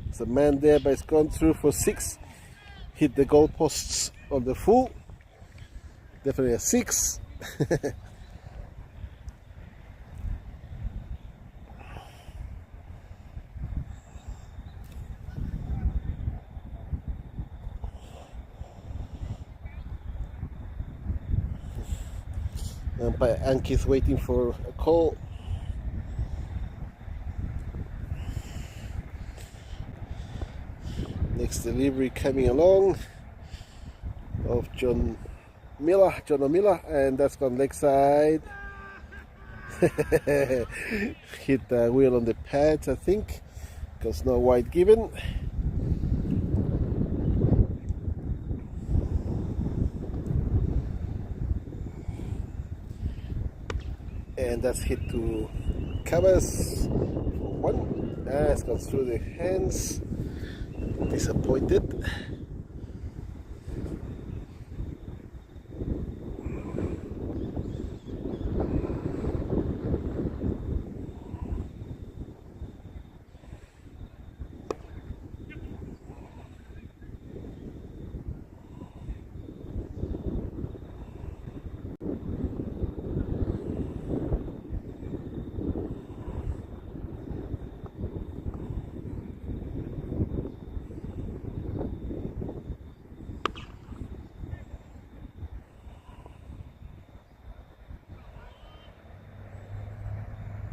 There's a man there, but it's gone through for 6. Hit the goalposts on the full. Definitely a 6. Umpire Anki's waiting for a call. Next delivery coming along. of John O'Miller, and that's gone leg side. Hit the wheel on the pads, I think, because no wide given. And that's hit to covers for one. It's gone through the hands. Disappointed.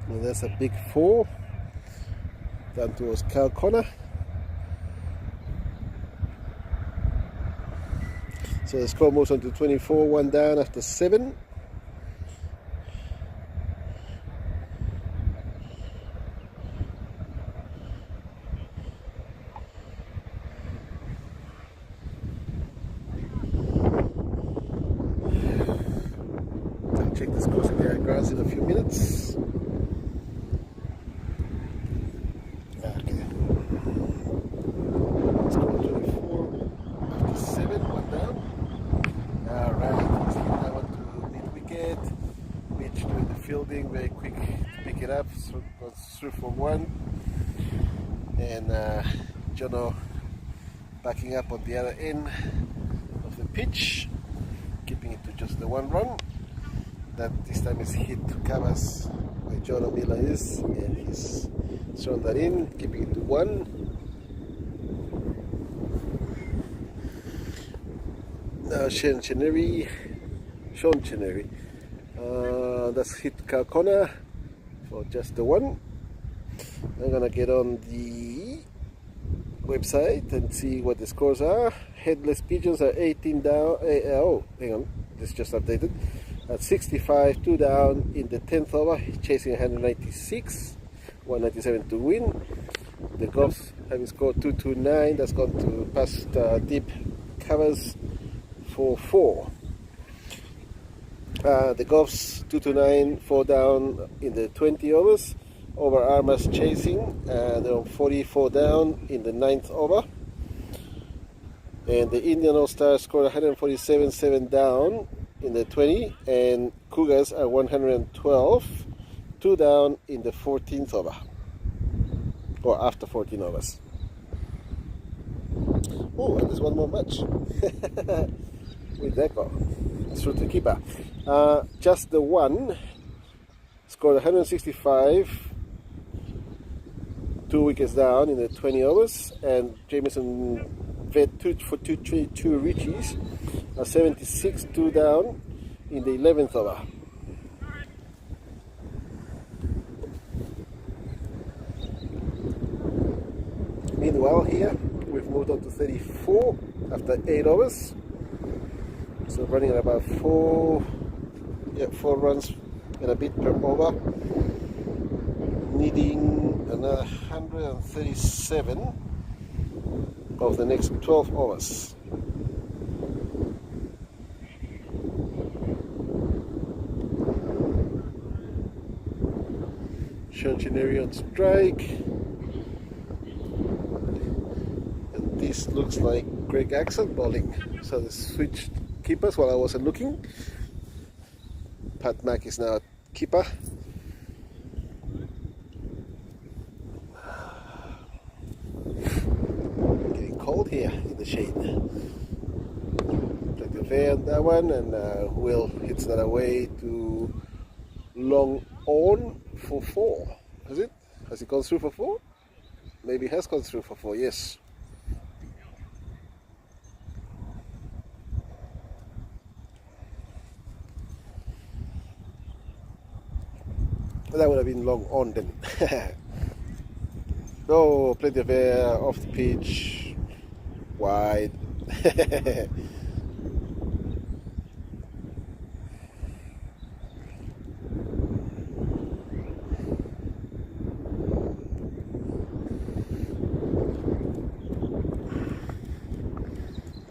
Well, there's a big 4 down towards Cal Connor. So the score moves on to 24, 1 down after 7. I'll check the scores in the grass in a few minutes. Fielding very quick to pick it up, so goes through for 1, and Jono backing up on the other end of the pitch, keeping it to just the 1 run. That this time is hit to covers where John O'Miller is, and he's thrown that in, keeping it to 1. Now Sean Chenery. That's hit Kalkona for just the 1. I'm gonna get on the website and see what the scores are. Headless pigeons are 18 down. Oh, hang on, this just updated. At 65, 2 down in the 10th over, chasing 196, 197 to win. The Goffs having scored 229. That's gone to past deep covers for 4. The Goffs 229, 4 down in the 20 overs. Over Armas chasing, they're on 44 down in the 9th over. And the Indian All Stars scored 147, 7 down in the 20. And Cougars are 112, 2 down in the 14th over. Or after 14 overs. Oh, and there's one more match. With Deco. Through to keeper. Just the 1 scored 165, 2 wickets down in the 20 overs, and Jameson Vet 2 for 2 Richies, 76, 2 down in the 11th over. Meanwhile, here we've moved on to 34 after 8 overs. So running at about 4 runs and a bit per over, needing another 137 of the next 12 overs. Sean Chenery on strike, and this looks like Greg Axel bowling. So they switched keepers while I wasn't looking. Pat Mack is now keeper. Getting cold here in the shade. Plenty of air on that one, and Will hits that away to long on for 4. Has it? Has it gone through for 4? Maybe it has gone through for 4, yes. That would have been long on then. Oh, plenty of air off the pitch, wide.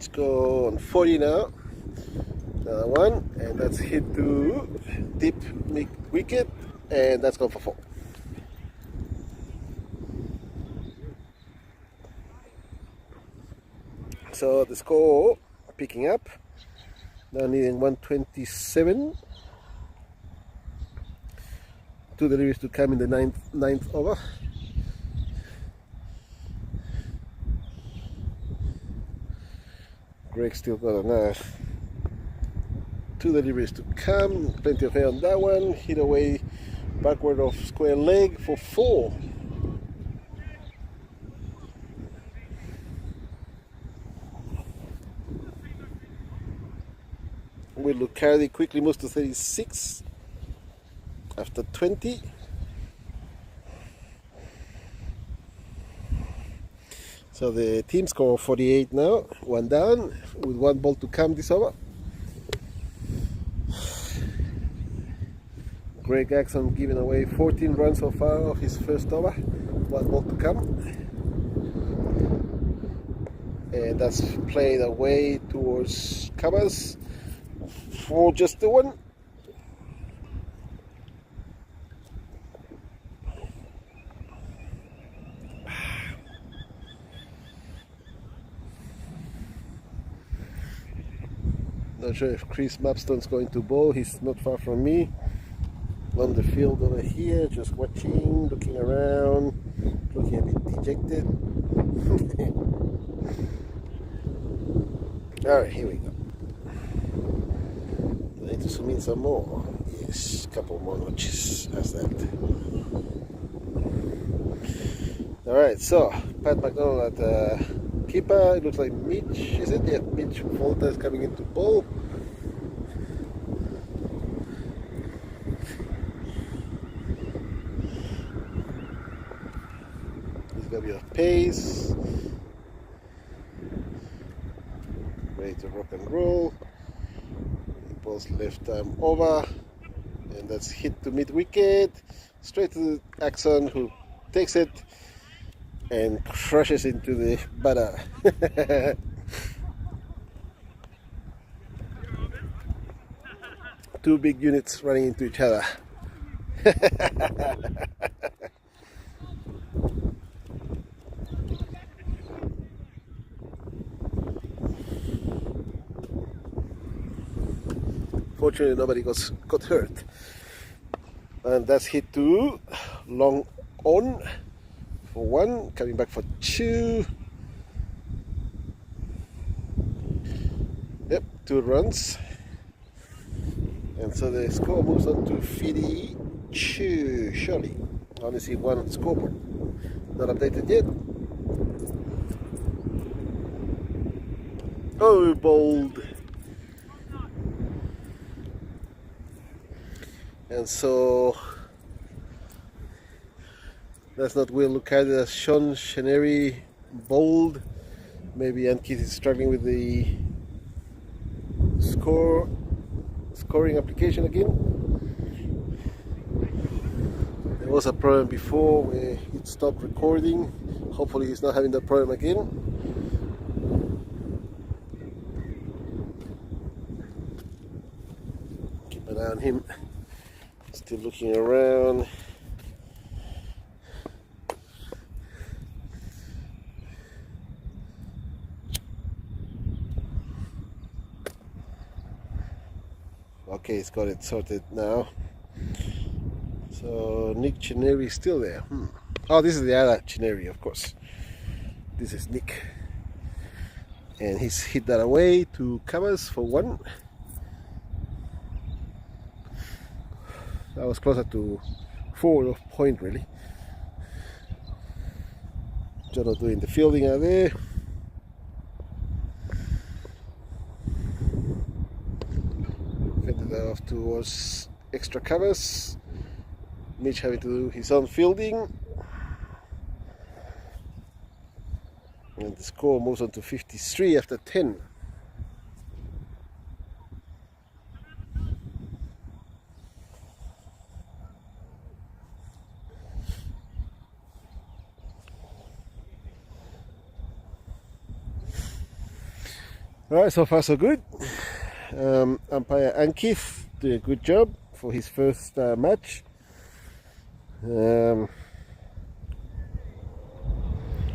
Let's go on 40 now. Another one, and that's hit to deep wicket, and that's gone for 4. So the score picking up. Now needing 127. 2 deliveries to come in the ninth over. Greg still got another 2 deliveries to come. Plenty of air on that one. Hit away backward of square leg for 4. Will Lucardi quickly moves to 36 after 20. So the team score 48 now, 1 down, with 1 ball to come this over. Greg Axon giving away 14 runs so far of his first over, 1 ball to come. And that's played away towards covers for just the 1. Not sure if Chris Mapstone's going to bowl. He's not far from me. On the field over here, just watching, looking around, looking a bit dejected. Alright, here we go. I need to zoom in some more. Yes, a couple more notches as that. Alright, so Pat McDonald at keeper. It looks like Mitch, is it? Yeah, Mitch Volta is coming into bowl. He's got a bit of pace. Ready to rock and roll. He bowls left arm over. And that's hit to mid wicket. Straight to Axon, who takes it and crushes into the butter. 2 big units running into each other. Fortunately, nobody got hurt. And that's hit to long on for 1, coming back for 2. Yep, 2 runs. And so the score moves on to 52, surely. I only see 1 on the scoreboard. Not updated yet. Oh, bold. And so that's not Will Lucardi, that's Sean Sheneri, bold. Maybe Keith is struggling with the scoring application again. There was a problem before where it stopped recording. Hopefully he's not having that problem again. Keep an eye on him. Still looking around. Okay, it's got it sorted now. So Nick Chineri is still there. Oh, this is the other Chineri, of course. This is Nick. And he's hit that away to covers for 1. That was closer to 4 of point, really. Jono doing the fielding out there. Fended that off towards extra covers. Mitch having to do his own fielding. And the score moves on to 53 after 10. Alright, so far so good. Umpire Ankith did a good job for his first match. No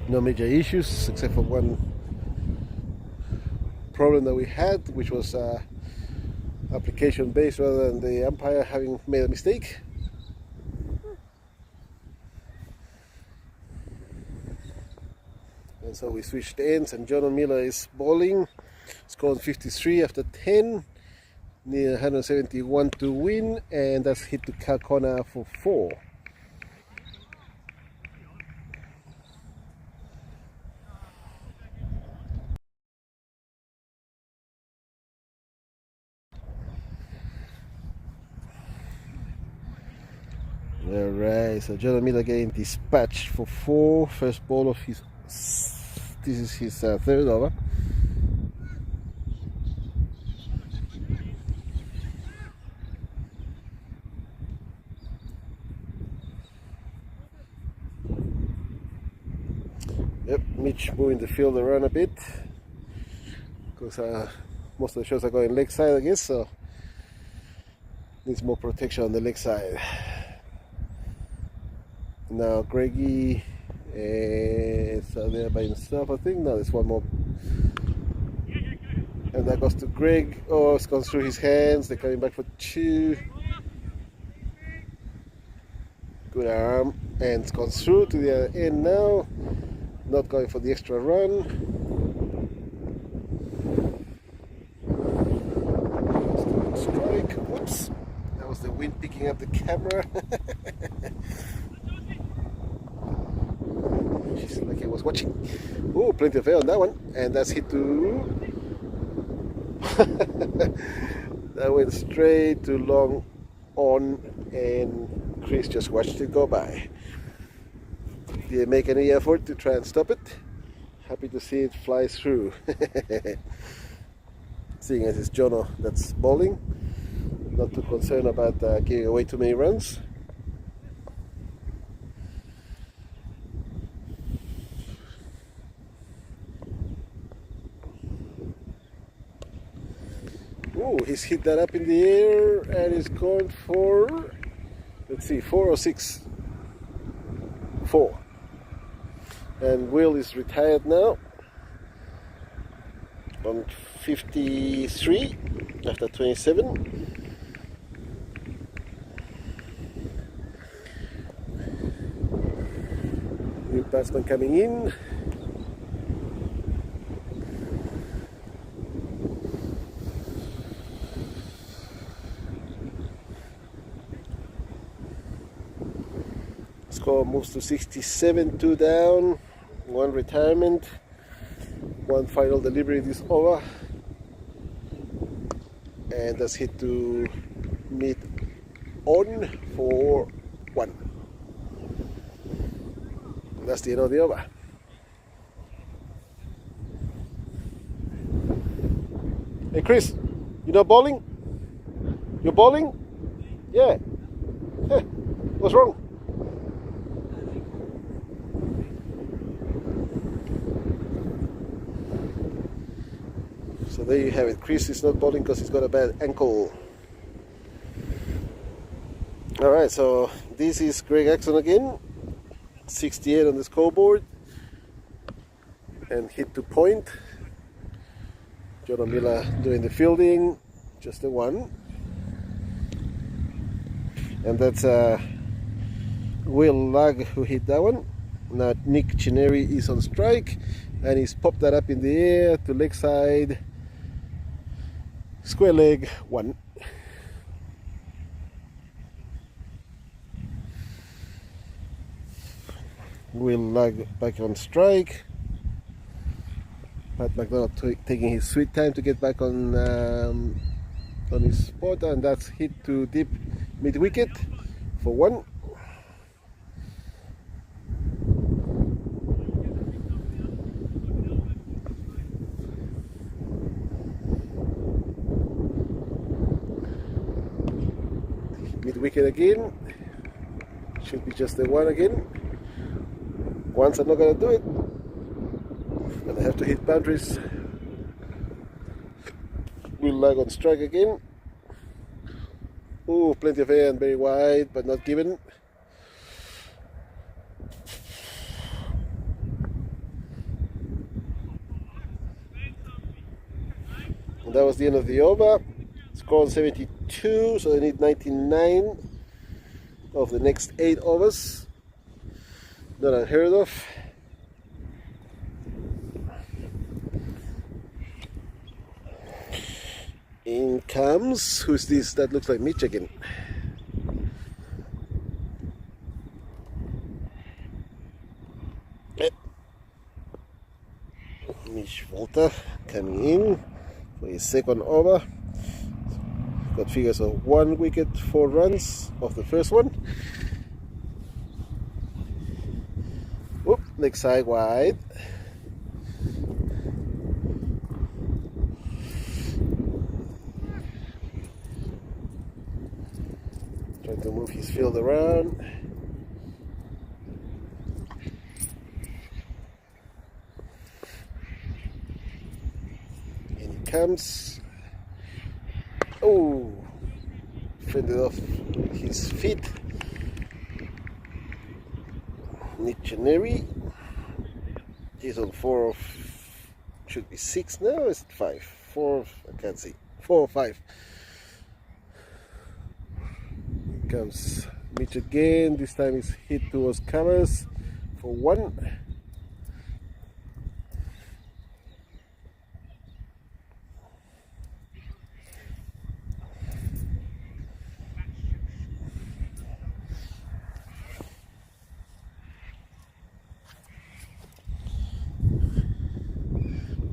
major issues except for one problem that we had, which was application based rather than the umpire having made a mistake. And so we switched ends, and John Miller is bowling. Scored 53 after 10, near 171 to win, and that's hit to Cal corner for 4. Alright, so John Miller getting dispatched for 4. First ball of his. This is his third over. Yep, Mitch moving the field around a bit because most of the shots are going leg side, I guess, so needs more protection on the leg side. Now Greggy is there by himself, I think. No, there's one more. And that goes to Greg. Oh, it's gone through his hands. They're coming back for 2. Good arm. And it's gone through to the other end now. Not going for the extra run. Strike. Whoops. That was the wind picking up the camera. She's like I was watching. Oh, plenty of air on that one. And that's hit to... that went straight to long on, and Chris just watched it go by. Didn't make any effort to try and stop it. Happy to see it fly through. Seeing as it's Jono that's bowling, not too concerned about giving away too many runs. Oh, he's hit that up in the air and he's gone for, let's see, 4 or 6? 4. And Will is retired now on 53 after 27. New batsman coming in. Score moves to 67, 2 down, 1 retirement, 1 final delivery this over, and that's hit to mid on for 1. And that's the end of the over. Hey Chris, you not bowling? You're bowling? Yeah. Hey, what's wrong? So there you have it. Chris is not bowling because he's got a bad ankle. Alright, so this is Greg Axon again. 68 on the scoreboard. And hit to point. Jordan Miller doing the fielding. Just the 1. And that's Will Lugg who hit that one. Now Nick Chineri is on strike. And he's popped that up in the air to leg side. Square leg 1. Will Lug back on strike. Pat McDonald taking his sweet time to get back on his spot, and that's hit to deep mid wicket for 1. Mid-wicket again. Should be just the 1 again. Ones are not going to do it. Gonna have to hit boundaries. Will lag on strike again. Oh, plenty of air and very wide, but not given. And that was the end of the over. Score on 72, so they need 99 of the next 8 overs. Not unheard of. In comes, who's this? That looks like Mitch again. Mitch Volta coming in for his second over. Got figures of 1 wicket, 4 runs off the first one. Whoop, leg side wide. Trying to move his field around. And he comes. Oh, fended off his feet. Nichaneri. He's on 4 of, should be 6 now, or is it 5? 4 of, I can't see. 4 or 5. Here comes Mitch again. This time he's hit towards covers for 1.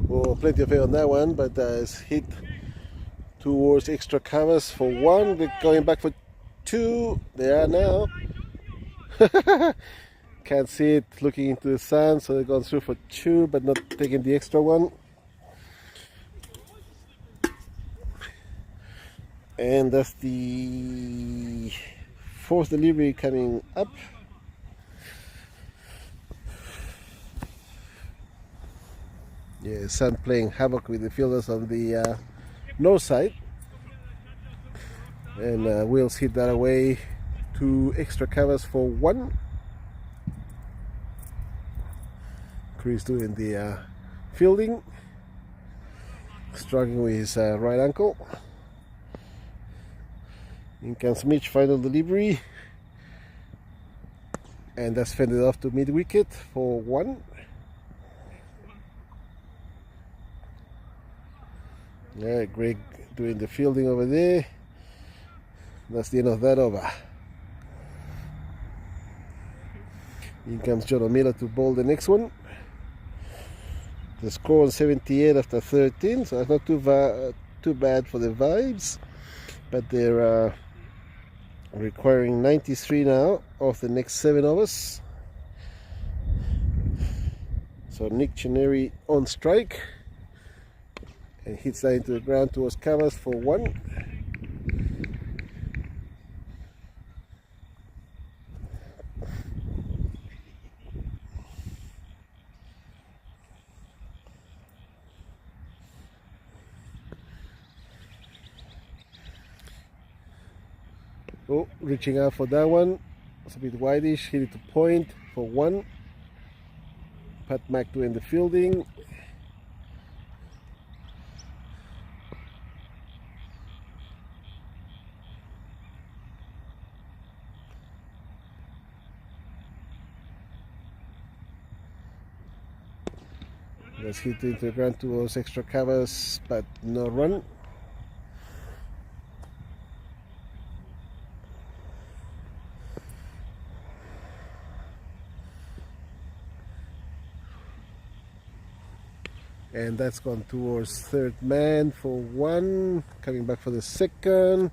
Oh, plenty of air on that one, but it's hit towards extra covers for 1. They're going back for 2. They are now. Can't see it looking into the sun, so they've gone through for 2, but not taking the extra one. And that's the 4th delivery coming up. Yeah, sun playing havoc with the fielders on the north side. And Wills hit that away to extra covers for 1. Chris doing the fielding, struggling with his right ankle. In comes Mitch, final delivery, and that's fended off to mid wicket for 1. Yeah, Greg doing the fielding over there. That's the end of that over. In comes John O'Miller to bowl the next one. The score on 78 after 13, so it's not too bad for the vibes, but they're requiring 93 now of the next 7 overs. So Nick Chineri on strike and hits that into the ground towards covers for 1. Oh, reaching out for that one. It's a bit wideish. Hit it to point for 1. Pat Mac doing the fielding. Let's hit into the ground towards extra covers, but no run. And that's gone towards third man for 1. Coming back for the second.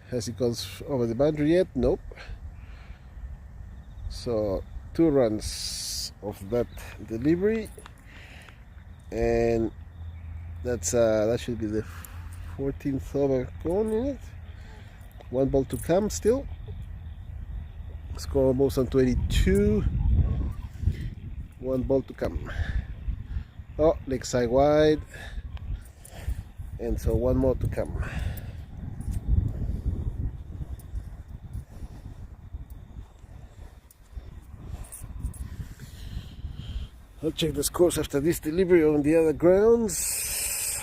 Has he gone over the boundary yet? Nope. So 2 runs of that delivery. And that's that should be the 14th over gone in it. 1 ball to come still. Score almost on 22. 1 ball to come. Oh, leg side wide. And so one more to come. I'll check the scores after this delivery on the other grounds.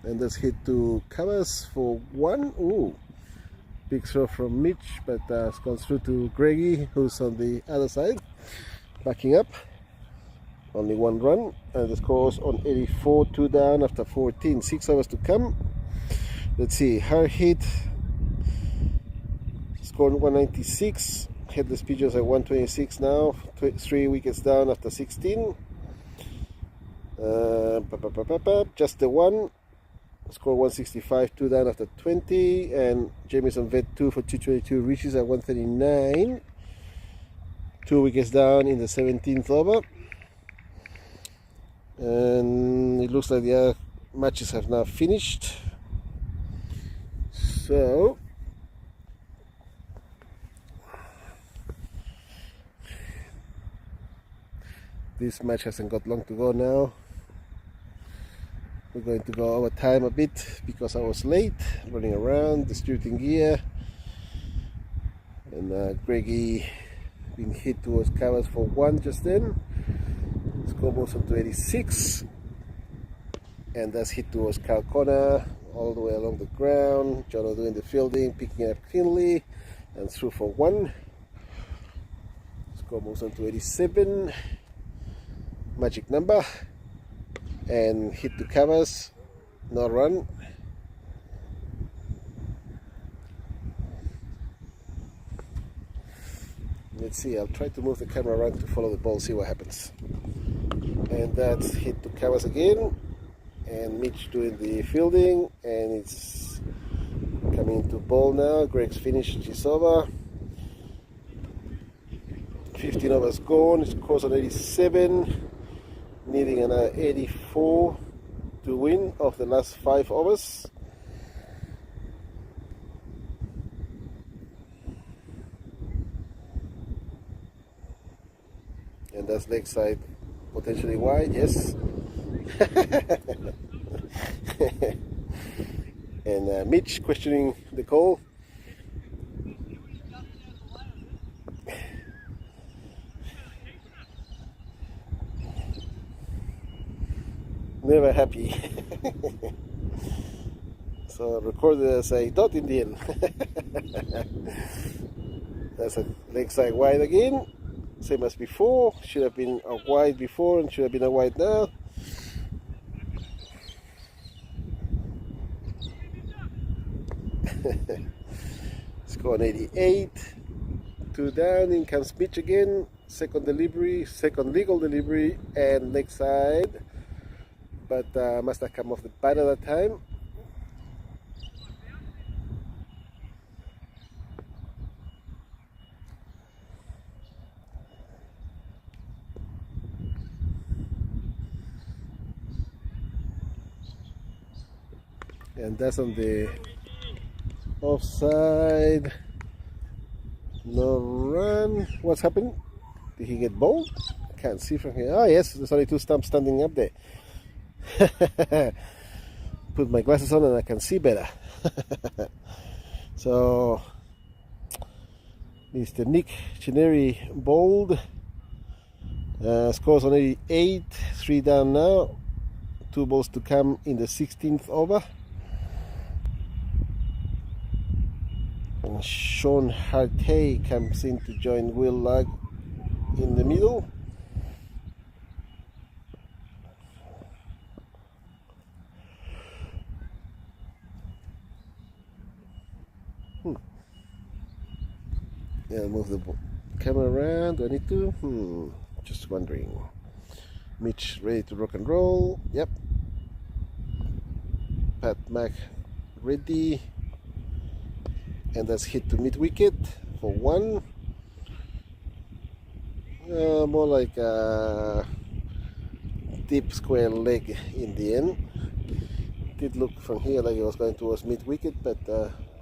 And let's hit to covers for one. Ooh, big throw from Mitch, but it's gone through to Greggy, who's on the other side, backing up. Only one run, and the score's on 84, 2 down after 14. 6 hours to come. Let's see, her hit scored 196. Headless Pigeons at 126 now. 3 wickets down after 16. Just the one. Score 165, 2 down after 20. And Jamieson Vet 2 for 222 reaches at 139. 2 wickets down in the 17th over. And it looks like the other matches have now finished. So this match hasn't got long to go now. We're going to go over time a bit because I was late running around distributing gear, and Greggy being hit towards covers for one just then. Score moves on to 86, and that's hit towards Cal Corner all the way along the ground. Jono doing the fielding, picking it up cleanly, and through for one. Score moves on to 87, magic number, and hit to covers, no run. Let's see, I'll try to move the camera around to follow the ball, see what happens. And that's hit to covers again, and Mitch doing the fielding, and it's coming into ball now. Greg's finished his over. 15 overs gone, it scores on 87, needing another 84 to win of the last 5 overs. And that's leg side potentially wide, yes. And Mitch questioning the call. Never happy. So recorded as a dot in the end. That's a leg side wide again. Same as before. Should have been a wide before and should have been a wide now. Score on 88. 2 down. In comes Mitch again. Second delivery, second legal delivery, and leg side. But must have come off the bat at that time. And that's on the offside. No run. What's happened? Did he get bowled? I can't see from here. Oh yes, there's only 2 stumps standing up there. Put my glasses on and I can see better. So Mr. Nick Chineri bowled. Scores on 88. 3 down now. 2 balls to come in the 16th over. And Sean Hartey comes in to join Will Lugg in the middle. Yeah, I'll move the camera around. Do I need to? Just wondering. Mitch ready to rock and roll. Yep. Pat Mac ready. And that's hit to mid wicket for 1. More like a deep square leg in the end. Did look from here like it was going towards mid wicket, but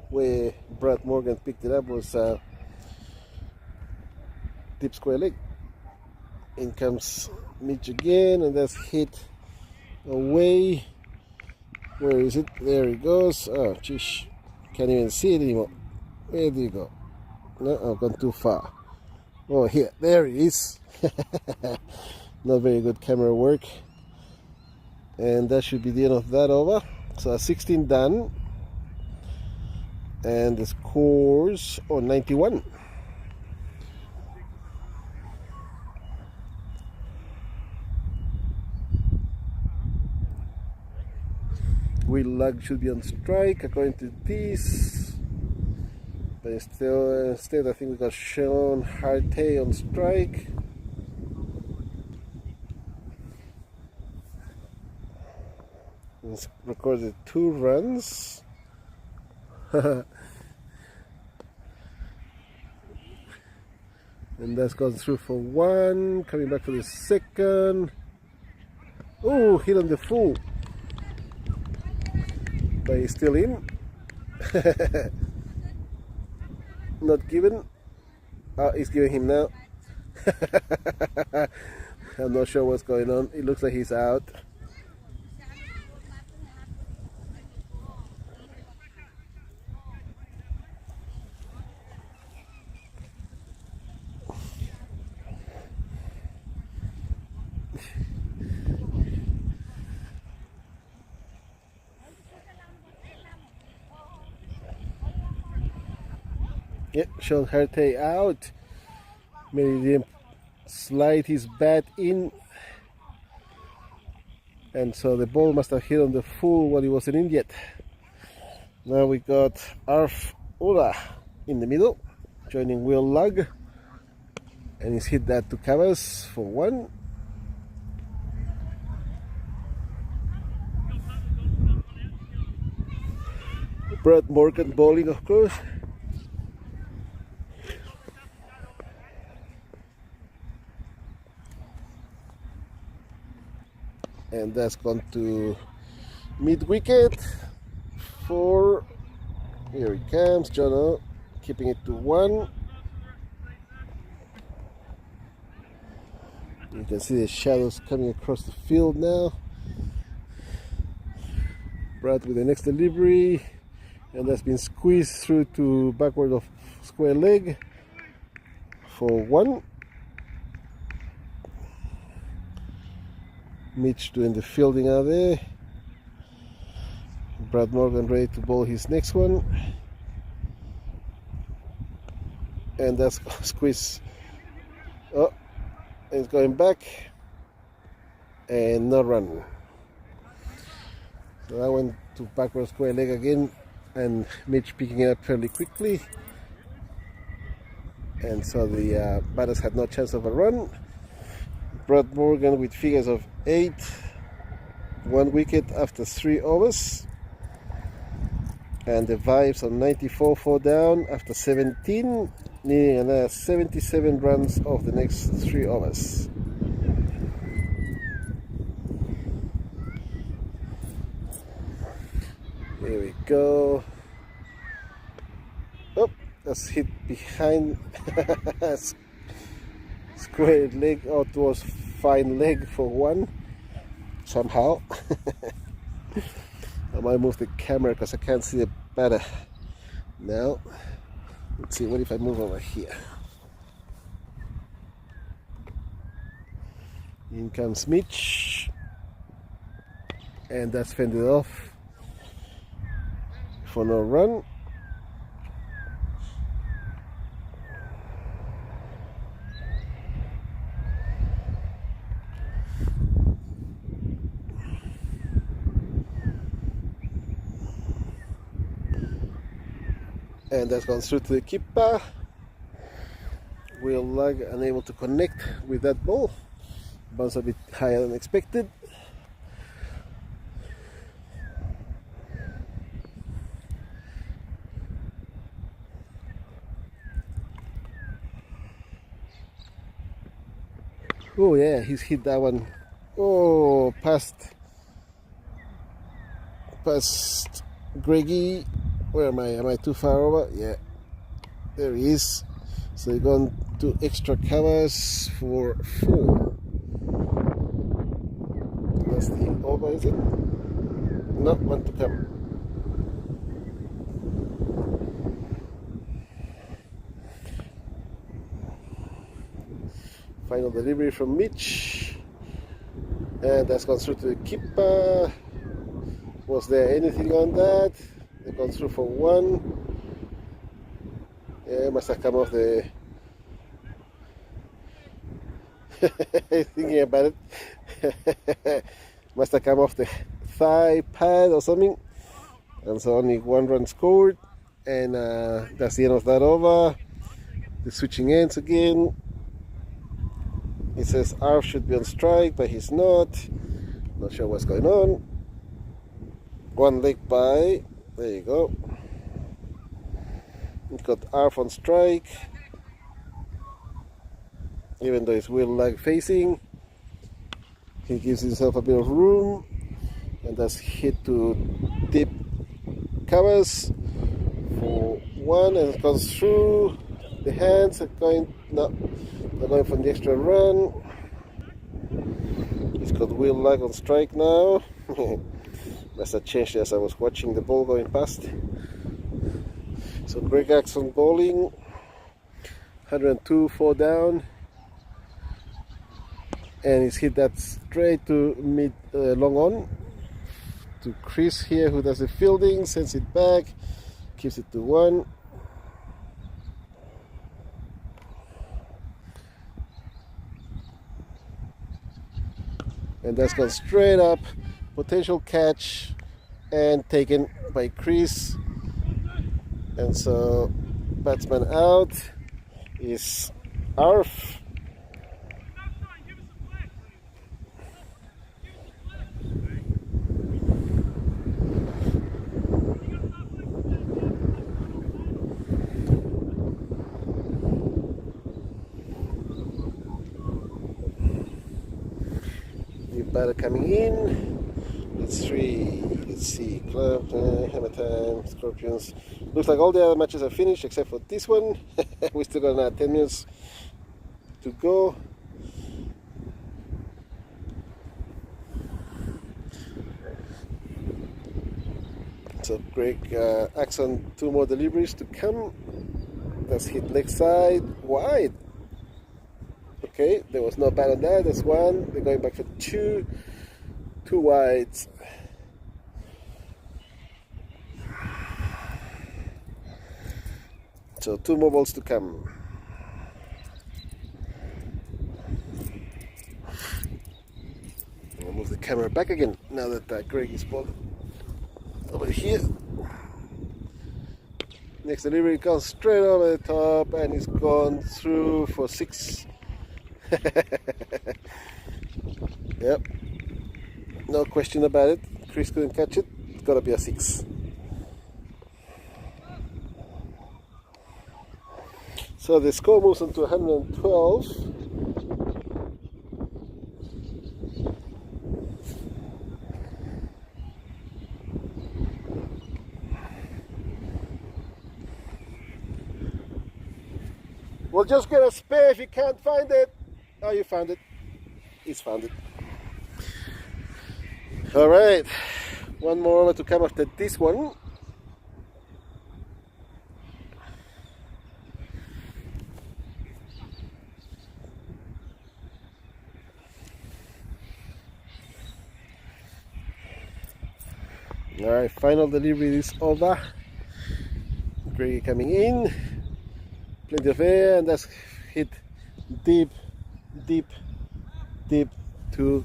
where Brad Morgan picked it up was deep square leg. In comes Mitch again, and that's hit away. Where is it? There it goes. Oh, jeez. Can't even see it anymore. Where do you go? No, I've gone too far. Oh, here. There it is. Not very good camera work. And that should be the end of that over. So 16 done. And the scores on 91. Will Lug should be on strike according to this. But instead I think we got Sean Harte on strike. He's recorded 2 runs. And that's gone through for 1. Coming back for the second. Oh, hit on the full. But he's still in. Not given. Oh, he's giving him now. I'm not sure what's going on. It looks like he's out. Yep, Sean Harte out. Maybe he didn't slide his bat in. And so the ball must have hit on the full while he wasn't in yet. Now we got Arf Ula in the middle, joining Will Lug. And he's hit that to covers for 1. Brad Morgan bowling, of course. And that's gone to mid-wicket for, here he comes, Jono, keeping it to 1. You can see the shadows coming across the field now. Brad with the next delivery, and that's been squeezed through to backward of square leg for 1. Mitch doing the fielding out there. Brad Morgan ready to bowl his next one. And that's squeeze. Oh, it's going back. And no run. So that went to backward square leg again. And Mitch picking it up fairly quickly. And so the batters had no chance of a run. Brad Morgan with figures of 8, 1 wicket after 3 overs. And the Vibes on 94 4 down after 17, needing another 77 runs of the next 3 overs. Here we go. Oh, that's hit behind. Square leg out towards fine leg for 1 somehow. I might move the camera because I can't see the batter now. Let's see, what if I move over here? In comes Mitch, and that's fended off for no run. And that's gone through to the keeper. Will Lug unable to connect with that ball. Bounce a bit higher than expected. Oh yeah, he's hit that one. Oh, past Greggy. Where am I? Am I too far over? Yeah, there he is. So they're going to extra covers for 4. That's the over, is it? No, one to come. Final delivery from Mitch, and that's gone through to the keeper. Was there anything on that? They gone through for one. Yeah, must have come off the thinking about it. Must have come off the thigh pad or something, and so only one run scored, and that's the end of that over. The switching ends again. It says Arf should be on strike, but he's not. Not sure what's going on. One leg by. There you go. We've got Arf on strike. Even though it's wheel leg facing, he gives himself a bit of room, and that's hit to deep covers for one, and it goes through. The hands are going, no, they're going for the extra run. He's got wheel lag on strike now. Must have changed as I was watching the ball going past. So Greg Axon bowling, 102, 4 down, and he's hit that straight to mid long on to Chris here, who does the fielding, sends it back, keeps it to 1. And that's gone straight up, potential catch, and taken by Chris. And so batsman out is Arf. New batter coming in. It's 3. Let's see. Club, Hammer Time, Scorpions. Looks like all the other matches are finished except for this one. We still got another 10 minutes to go. So Greg Axon, 2 more deliveries to come. That's hit leg side, wide. Okay, there was no bat on that. That's 1. They're going back for 2. 2 wides. So 2 more balls to come. I'll move the camera back again now that Greg is bowled over here. Next delivery comes straight over the top, and it's gone through for 6. Yep, no question about it. Chris couldn't catch it. It's got to be a 6. So the score moves on to 112. We'll just get a spare if you can't find it. Oh, you found it. He's found it. All right. One more over to come after this one. All right, final delivery is over. Greg coming in. Plenty of air, and that's hit deep, deep, deep to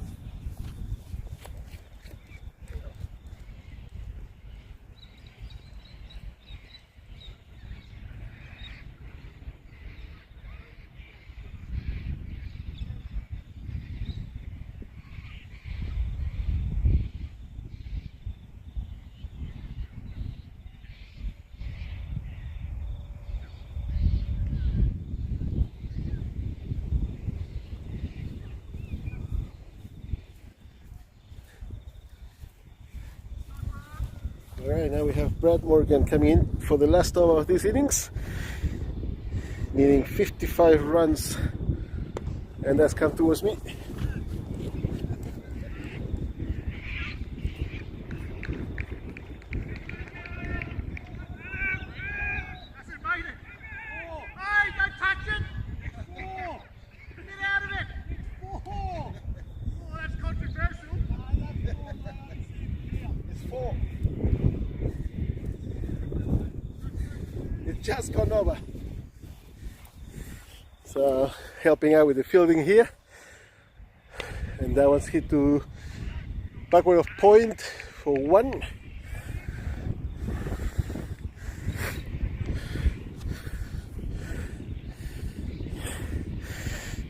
Alright, now we have Brad Morgan coming in for the last over of these innings, needing 55 runs, and that's come towards me. just gone over. So helping out with the fielding here, and that one's hit to backward of point for 1.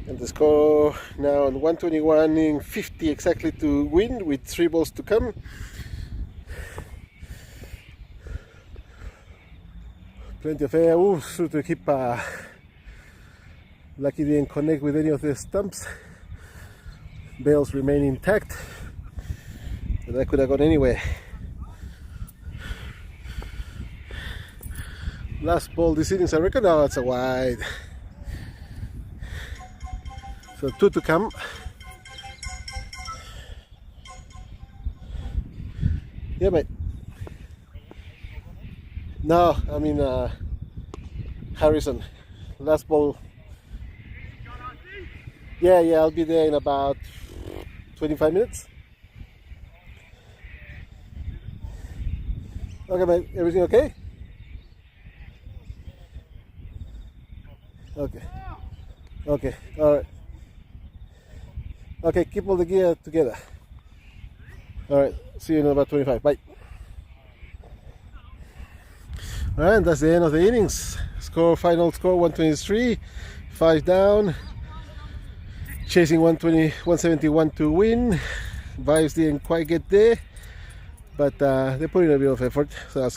And the score now on 121 in 50 exactly to win, with 3 balls to come. Plenty of air. Ooh, so to keep lucky didn't connect with any of the stumps. Bales remain intact, but that could have gone anywhere. Last ball this innings, I reckon. Oh, it's a wide. So 2 to come. Yeah, mate. No, I mean Harrison. Last ball. Yeah, I'll be there in about 25 minutes. Okay, mate. Everything okay? Okay. All right. Okay, keep all the gear together. All right. See you in about 25. Bye. All right, and that's the end of the innings. Final score 123, 5 down. Chasing 171 to win. Vibes didn't quite get there, but they put in a bit of effort, so that's